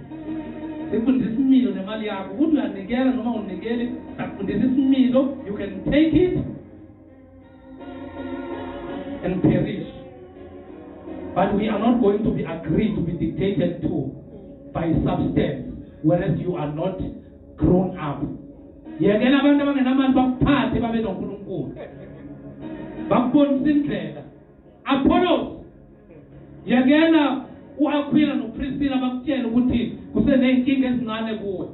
Sikufundisa isimilo nemali yakho. Ukuthi uyanikela noma unikele, sakufundisa isimilo, you can take it and perish. But we are not going to be agreed to be dictated to by substance, whereas you are not grown up. Yekela abantu abangenamali bakuphathe babe noNkulunkulu. Bakubonisa indlela. Apollos. Yekela uAquila noPriscilla bakutshela ukuthi kuseneyinkinga ezincane kuwe.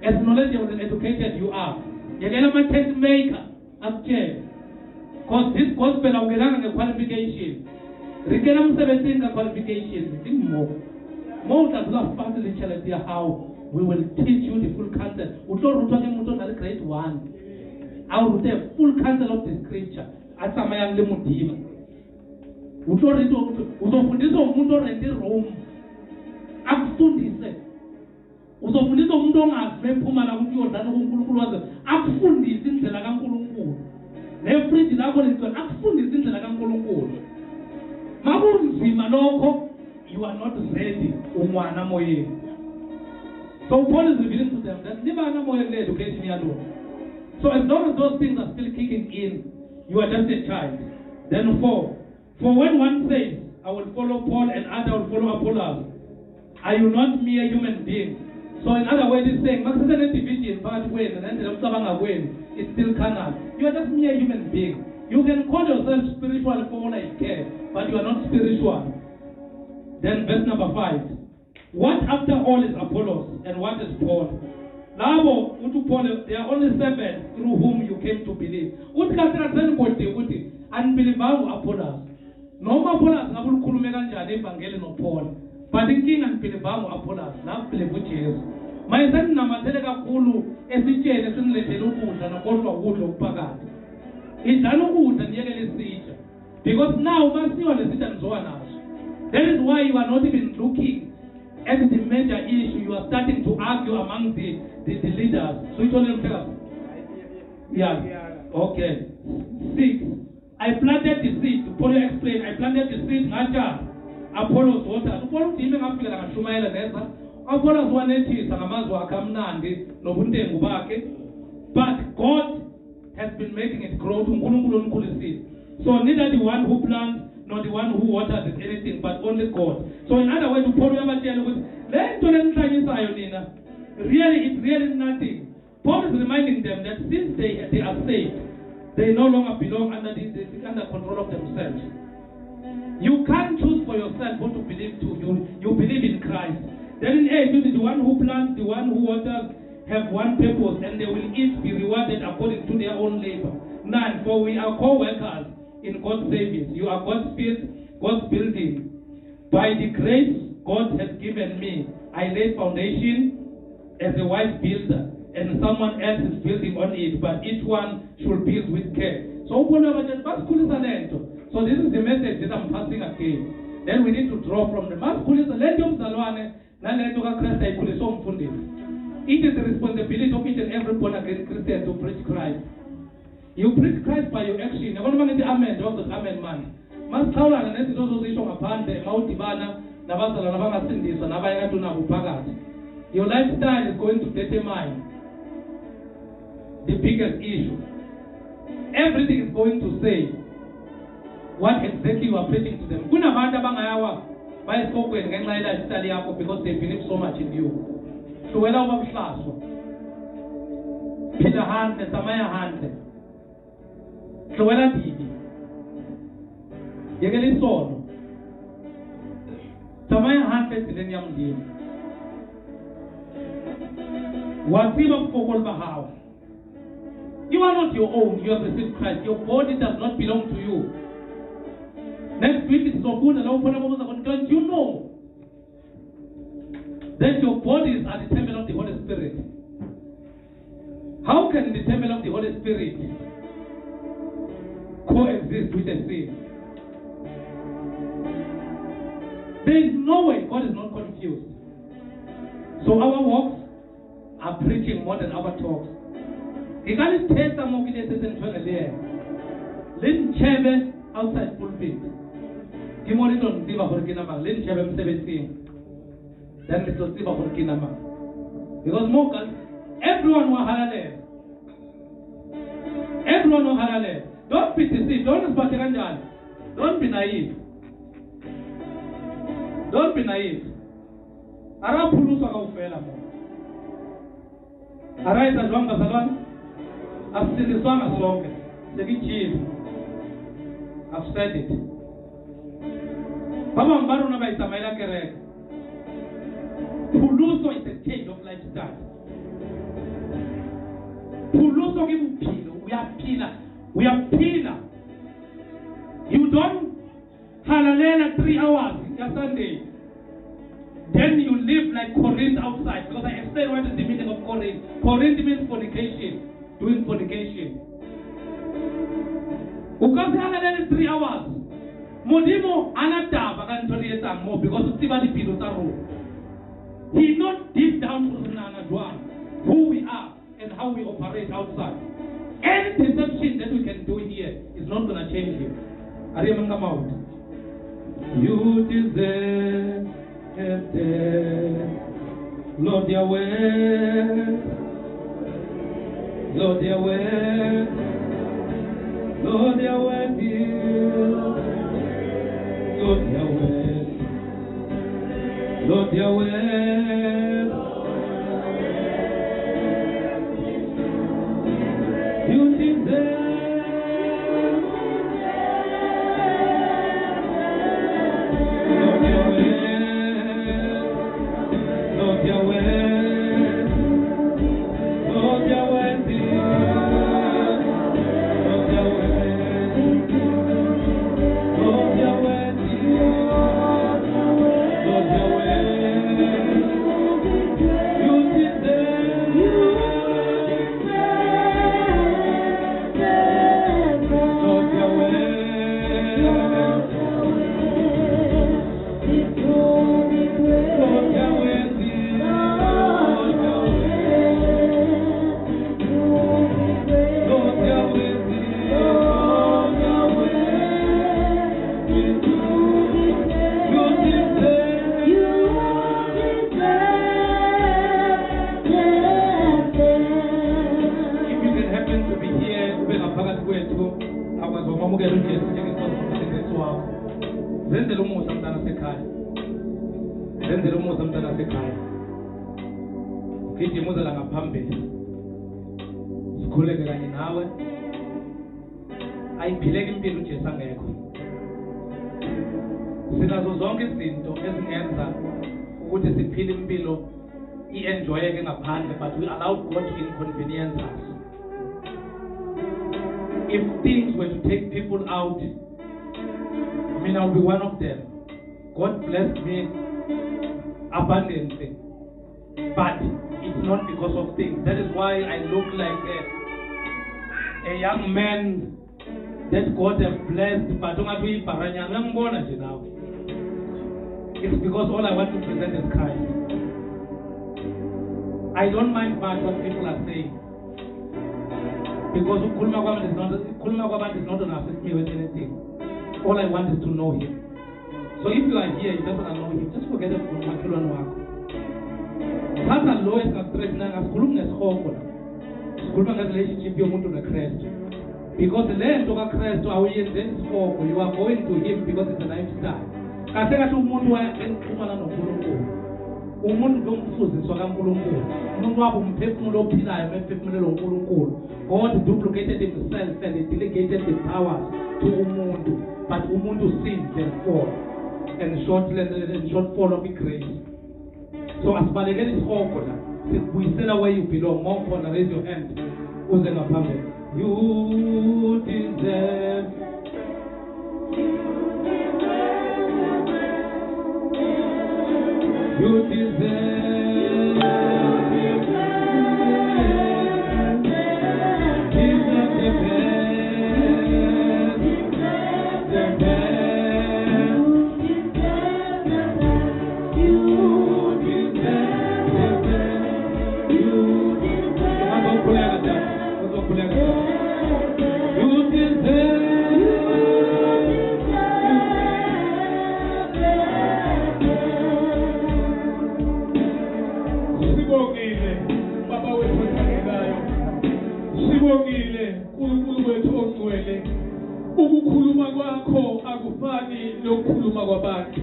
as knowledgeable and educated you are. Yekela ama-test maker akutshele. Because this gospel awukelanga nge-qualification. Rikela umsebenzini ka-qualification. More than facility how we will teach you the full counsel. Utlo ke mutho na grade 1. I'll the full counsel of the scripture. Atsamaya le modimo. Utlo rito uzofundisa umuntu orente Rome. Akufundise. Uzofundisa umuntu ongazi ephuma la ukuthi uyodlala kuNkulunkulu waze akufundise indlela kaNkulunkulu. Nefridge lakho lentwana akufundise indlela kaNkulunkulu. Makunzima lokho you are not ready umwana moyeni. So Paul is revealing to them that libana moyeni le education yalo. So as long as those things are still kicking in, you are just a child. Then for when one says, I will follow Paul and other will follow Apollos, are you not mere human beings? So in other words, it's saying, division, part way, and then it's still carnal. You are just mere human beings. You can call yourself spiritual for all I care, but you are not spiritual. Then verse number 5. What after all is Apollos and what is Paul? Labo utu Paul, there are only 7 through whom you came to believe. Utikasira uti unbeliever Apollos. Noma Apollos ngabulukhulume kanjani evangeli no Paul. But inkinga unbeliever Apollos ngabelieve uJesu. Mayizani namathele kakhulu esitshene sinilethele ukudla nakodwa ukudla okuphakathi. Idlala ukudla niyekele isitsha. Because now masiwa lesitsha nizowa naso. That is why you are not even looking at the major issue. You are starting to argue among the leaders. So it only tells. Yeah. Okay. 6. I planted the seed. Paul explained. I planted the seed. Nacha. Apollos water. Apollos dime ngafika la Shumaela neza. Apollos wanethisa ngamazwi akamnandi nobuntengu bakhe. But God has been making it grow to uNkulunkulu onkhulisiwe. So neither the one who plants nor the one who waters is anything, but only God. So in other words, Paul really, it's really nothing. Paul is reminding them that since they are saved, they no longer belong under control of themselves. You can't choose for yourself who to believe to. You believe in Christ. Then in 8, the one who plants, the one who waters have one purpose, and they will each be rewarded according to their own labor. 9, for we are co-workers in God's service. You are God's building. By the grace God has given me, I laid foundation as a wise builder, and someone else is building on it, but each one should build with care. So this is the message that I'm passing again. Then we need to draw from the it is the responsibility of each and every born again Christian to preach Christ. You preach Christ by your action. You want to the amen, just the amen man. Must tell us that those who show upon the Mautibana, Navasala, Navasindis, and Navayatuna Upagat. Your lifestyle is going to determine the biggest issue. Everything is going to say what exactly you are preaching to them. Kuna banda bangayawa by spoken ngenxa study yako because they believe so much in you. So whether ubakuhlaswa. Phila handle, samaya handle. Hlowela bibi. Yekela isono. Samaya handle endleleni yamndini. Waziba bufokolo bahawa. You are not your own. You have received Christ. Your body does not belong to you. Next week it's so good. Don't you know that your bodies are the temple of the Holy Spirit? How can the temple of the Holy Spirit coexist with a sin? There is no way. God is not confused. So our walks are preaching more than our talks. You can't tell some of it there. Lin Chebe outside pulpit. Kimoriton Siva for Kinama, Lin Chebe 17. Then it's a Siva for Kinama. Because Mokas, everyone will halale. Everyone will halale. Don't be deceived. Don't be naive. Don't be naive. Arapulusa kaufela mo. Araisa zwanga salwan. Absiniswanga sonke. Sekichile. I've said it. Baba mbaru na baisamaila kereka. Puluso is a change of lifestyle. We are pina. You don't halalela 3 hours Sunday. Then you live like Corinth outside. Because I explained what is the meaning of Corinth. Corinth means fornication. Doing fornication. Because they halalela 3 hours. Modimo anadaba kantorieta more because of Tibani Pilotaro. He not deep down to who we are and how we operate outside. Any deception that we can do here is not going to change him. Are you coming out? You deserve death. Lord Yahweh. Lord Yahweh. Lord Yahweh. Lord Yahweh. Lord Yahweh. You deserve. Lord Yahweh. Lord Yahweh. Lord Yahweh. Lord Yahweh. Lord Yahweh. Ngidimuzela ngaphambili sikhuleke kanye nawe ayiphileke impilo uJesu angekho sinazo zonke izinto ezingenza ukuthi siphile impilo ienjoyeke ngaphandle but we allow God to inconvenience us. If things were to take people out, I mean I'll be one of them. God blessed me abundantly, but it's not because of things. That is why I look like a young man that God has blessed. But it's because all I want to present is Christ. I don't mind much what people are saying, because Kulma Kwaban is not going to assist me with anything. All I want is to know Him. So if you are here, you just want to know Him, just forget it. That's the lowest stress na sikhuluma nesikhoko la. Sikhuluma nge-relationship yomuntu noKristu. Because le nto kaKristu awuyenze isikhoko, you are going to Him because it's a lifestyle. Kahle kahle umuntu wayaxhumana noNkulunkulu. Umuntu lomfuziswa kaNkulunkulu. Umuntu wabo umphefumulo ophilayo emphefumulelo uNkulunkulu. God duplicated himself and he delegated the powers to umuntu. But umuntu sinned and fall. And shortfall of grace. So as balekele isikhoko la sibuyisela where you belong. More khona, raise your hand uze ngaphambili. You deserve. You deserve. Ukukhuluma kwakho akufani nokukhuluma kwabantu.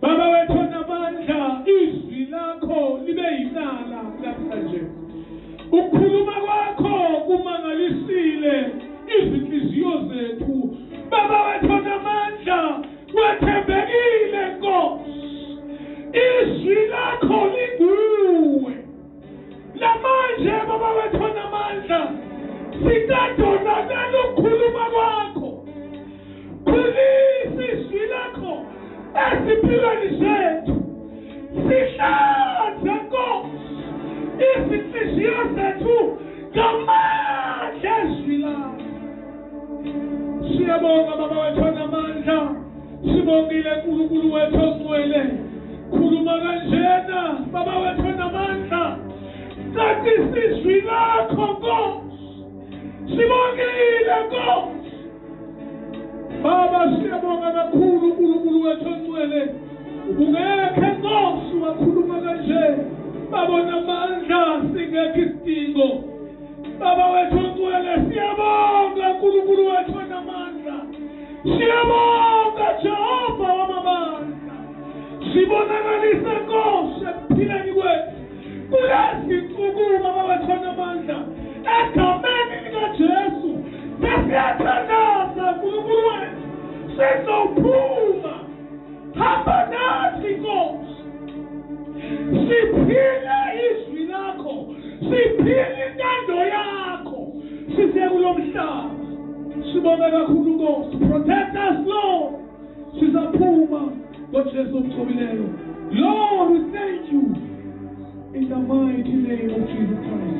Baba wethu namandla, izwi lakho libe yinala namhlanje. Ukukhuluma kwakho kumangalisile izinhliziyo zethu. Baba wethu namandla, wethembekile Nkosi. Izwi lakho linguwe. Namanje baba wethu namandla, Siyabonga baba wethu onamandla. Sibongile uNkulunkulu wethu ongcwele. Khuluma kanjena baba wethu onamandla. Kanti sizwi lakho Nkosi. Sibongile Nkosi. Baba siyabonga kakhulu uNkulunkulu wethu ongcwele. Ubungeke Nkosi wakhuluma kanje. Baba onamandla singekho isidingo. Baba wethu ongcwele siyabonga uNkulunkulu wethu onamandla. Siyabonga Jehova wamabandla. Sibonakalise Nkosi ekuphileni kwethu. Kulezi nsuku baba wethu onamandla. Egameni likaJesu sesiyathandaza uNkulunkulu wethu. Sizophuma. Hamba nathi Nkosi. Siphile izwi lakho. Siphile intando yakho. Sisiye kulo mhlaba. Sibonga kakhulu Nkosi. Protect us Lord. Sizaphuma ngoJesu omthobileyo. Lord, we thank you in the mighty name of Jesus Christ.